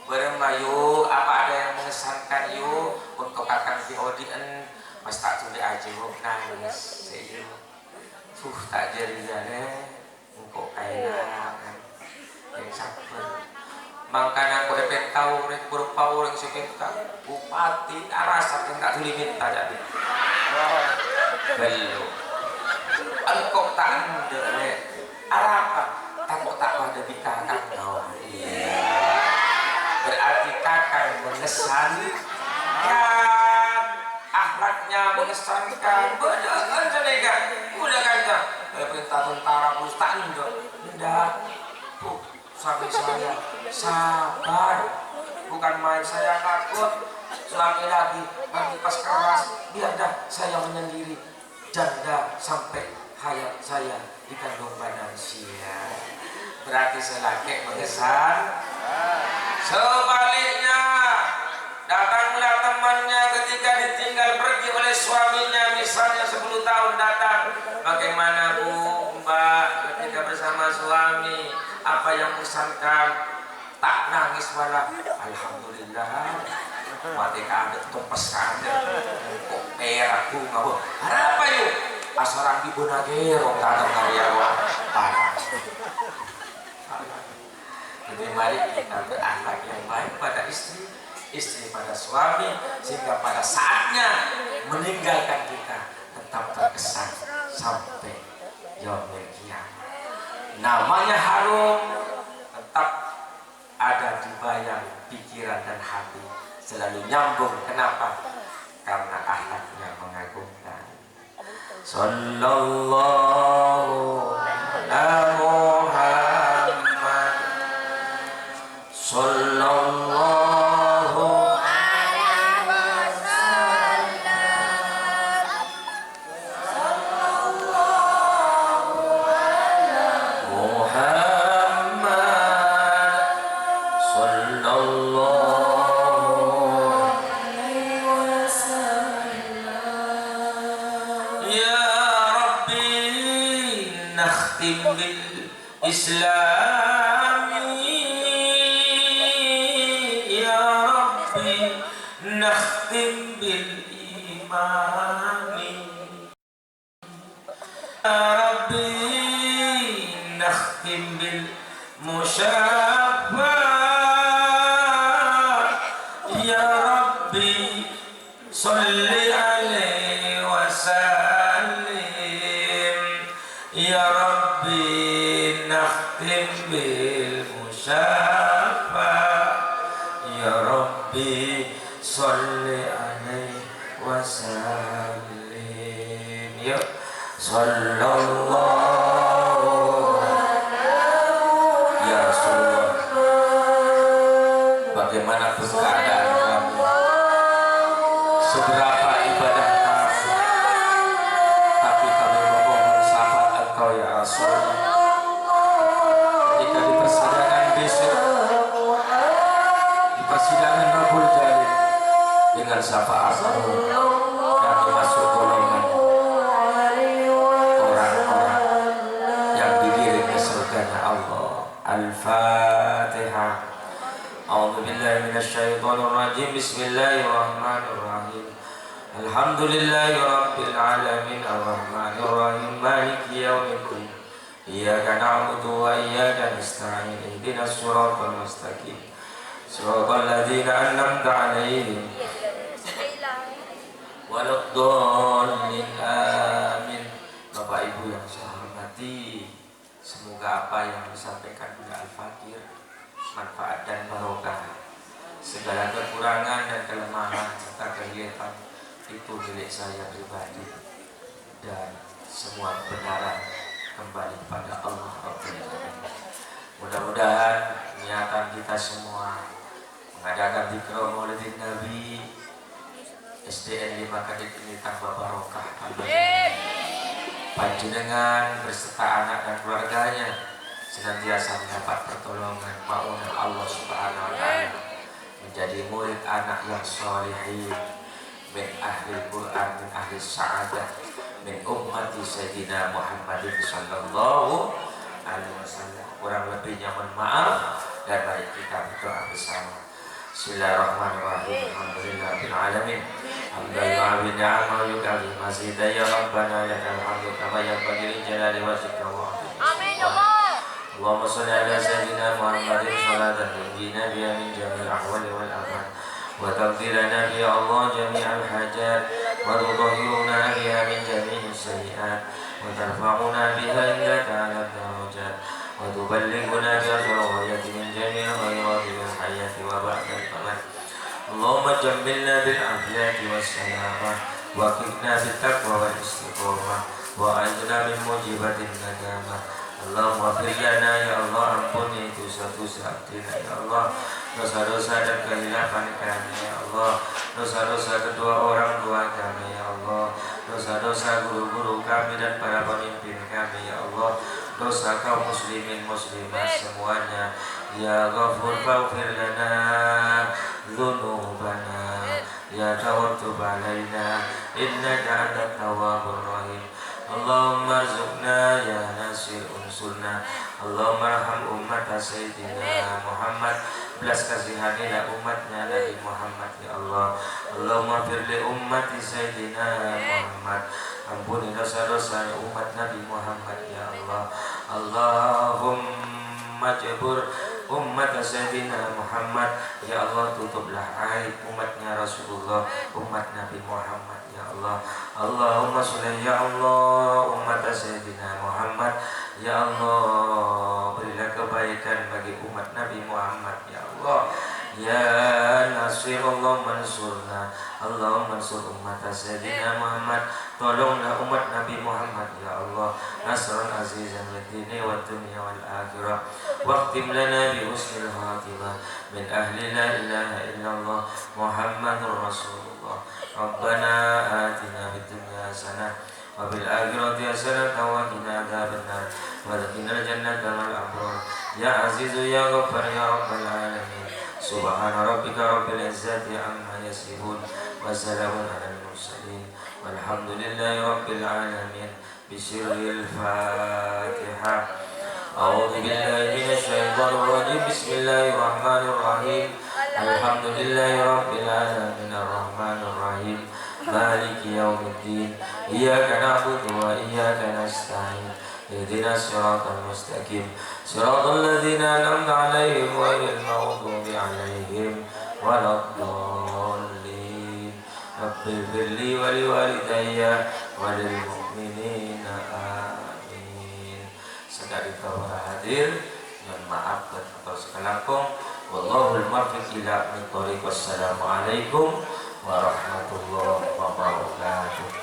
bermayu apa ada yang mengesankan yuk untuk akan diodien mas tak tuli aja nangis sih tak jadi engkau kainan yang sabar makanya aku dapat tahu orang berupa orang sekitar bupati arasa yang tak tuli minta jadi belum engkau tak ada apa takut tak pada di kakak no. Berarti kakak mengesankan akhlaknya mengesankan, bedakan senekan, udah kan perintah tentara pusat enggak, tuh sampai saya sabar, bukan main saya takut, selama lagi nanti pas keras biar dah saya menyendiri, janda sampai hayat saya dikandung badan sia, berarti selaki mengesan. Sebaliknya datanglah temannya ketika ditinggal pergi oleh suaminya, misalnya 10 tahun datang, bagaimana Bu, Mbak ketika bersama suami, apa yang pesankan? Tak nangis malah, alhamdulillah mati ada tumpes ada kok perak bunga Bu, ada apa yuk? Asarang di Bonagero datang karyawan panas. Jadi mari kita berakhlak yang baik pada istri, istri pada suami, sehingga pada saatnya meninggalkan kita tetap terkesan sampai yaumil qiyamah. Namanya harum tetap ada di bayang pikiran dan hati, selalu nyambung. Kenapa? Karena akhlaknya mengagumkan. Sallallahu alaihi Muhammad, sallallahu alaihi wasallam, sallallahu alaihi Muhammad, sallallahu alaihi wasallam. Ya Rabbi nakhtim bil Islami, ya Rabbi nakhtim bil imani, ya Rabbi nakhtim bil musyaffa, ya Rabbi salli alaihi wa sallim, ya Rabbi nakhtim bil musyaffa, ya Rabbi salli alaihi wa sallim, ya sallallahu ya Rasulullah. Bagaimanapun keadaan kamu, seberapa ibadah kamu, tapi kami memohon syafaat Engkau ya Rasulullah. Ketika di persidangan besok, di persidangan Rabbul Jalil, dengan syafaat-Mu kami masuk golongan orang-orang yang digiring ke surganya Allah. Al-Fatihah. A'udzu billahi minasyaitonir rajim. Bismillahirrahmanirrahim. Alhamdulillahi rabbil alamin, arrahmanir rahim, maliki yaumiddin. Iyyaka na'budu wa iyyaka nasta'in. Ihdinas siratal mustaqim. Siratal ladzina an'amta 'alaihim waladdallin. Amin. Bapak Ibu yang saya hormati, semoga apa yang disampaikan Bunda Al-Fakir manfaat dan barokah. Segala kekurangan dan kelemahan serta kegiatan itu milik saya pribadi, dan semua kebenaran kembali pada Allah Rabbul Alamin. Mudah-mudahan niatan kita semua mengadakan zikr Maulidin Nabi SDN 5 Kadit ini tambah barokah, tambah panjenengan beserta anak dan keluarganya senantiasa mendapat pertolongan maunah Allah Subhanahu wa Ta'ala, menjadi murid anak yang sholihin, min ahli Quran, min ahli sa'adah, min ummati Sayyidina Muhammadin sallallahu alaihi wasallam. Kurang lebihnya mohon maaf, dan mari kita berdoa bersama. Bismillahirrahmanirrahim. Alhamdulillahirabbil alamin. Hamdan yu'awi ni'ama wa yukafi mazida ya Rabbana lakal hamdu kama yanbaghi li jalali wajhika wa 'azimi. Amin ya Allah. Allahumma shalli ala sayyidina Muhammadin salatan tunjina biha min jami'il ahwali wal afat, wa taqdi lana biha Allah jami'al hajat, wa tudahhiruna biha min jami'is sayyi'at, wa tarfa'una biha indaka 'ala darajat, wa tuballighuna biha al-ghayati min jami'il khairati fil hayati wa ba'dal mamat. Allahumma jammilna bil afiyati was salamah, وقنا بالتقوى والاستقامة وأعذنا من موجبات الندامة اللهم اغfir lana ya Allah, ampuni dosa-dosa hatinya ya Allah, dosa-dosa dan kehilapan kami ya Allah, dosa-dosa kedua orang tua kami ya Allah, dosa-dosa guru-guru kami dan para pemimpin kami ya Allah, dosa kaum muslimin muslimat semuanya ya Ghafur faghfir lana dzunubana ya tawattub alaina innaka antat tawwabur rahim Allahumma arzuqna ya nasir unsurna Allahumma arham ummat Sayyidina Muhammad, belas kasihanilah umatnya Nabi Muhammad ya Allah. Allahumma firli ummati Sayyidina Muhammad, ampuni dosa-dosa umat Nabi Muhammad ya Allah. Allahumma jabur umat Sayyidina Muhammad ya Allah, tutuplah aib umatnya Rasulullah, umat Nabi Muhammad ya Allah. Allahumma sholli ya Allah umat Sayyidina Muhammad ya Allah, berilah kebaikan bagi umat Nabi Muhammad ya Allah. Ya Nasir Allah mansurna, Allah mansur umat Sayyidina Muhammad, tolonglah umat Nabi Muhammad ya Allah. Nasran azizan lid dini wad dunya wal akhirah, waqtim lana bi husnil khatimah min ahli la ilaha illallah Muhammadur Rasulullah. Rabbana atina fid dunya hasanah wa bil akhirati hasanah wa qina adzabannar wa adkhilna jannata ma'al abrar ya azizu ya ghaffar ya rabbal alamin. Subhana rabbika rabbil izzati amma yasifun wa salamun alal mursalin walhamdulillahi rabbil alamin. Bisirril Fatihah. A'udzu billahi minasyaitonir rajim. Bismillahirrahmanirrahim. Alhamdulillahi rabbil alamin arrahmanir rahim maliki yaumiddin. Iyyaka na'budu wa iyyaka nasta'in. Ihdinas siratal mustaqim. Siratal ladzina an'amta 'alaihim ghairil maghdubi 'alaihim waladdallin. Rabbil firli wa liwalidayya wa lil mu'minina amin. Sekali para hadir, mohon maaf atas kelangkung. Wallahul muwaffiq ila aqwamit thoriq. Wassalamualaikum warahmatullahi wabarakatuh.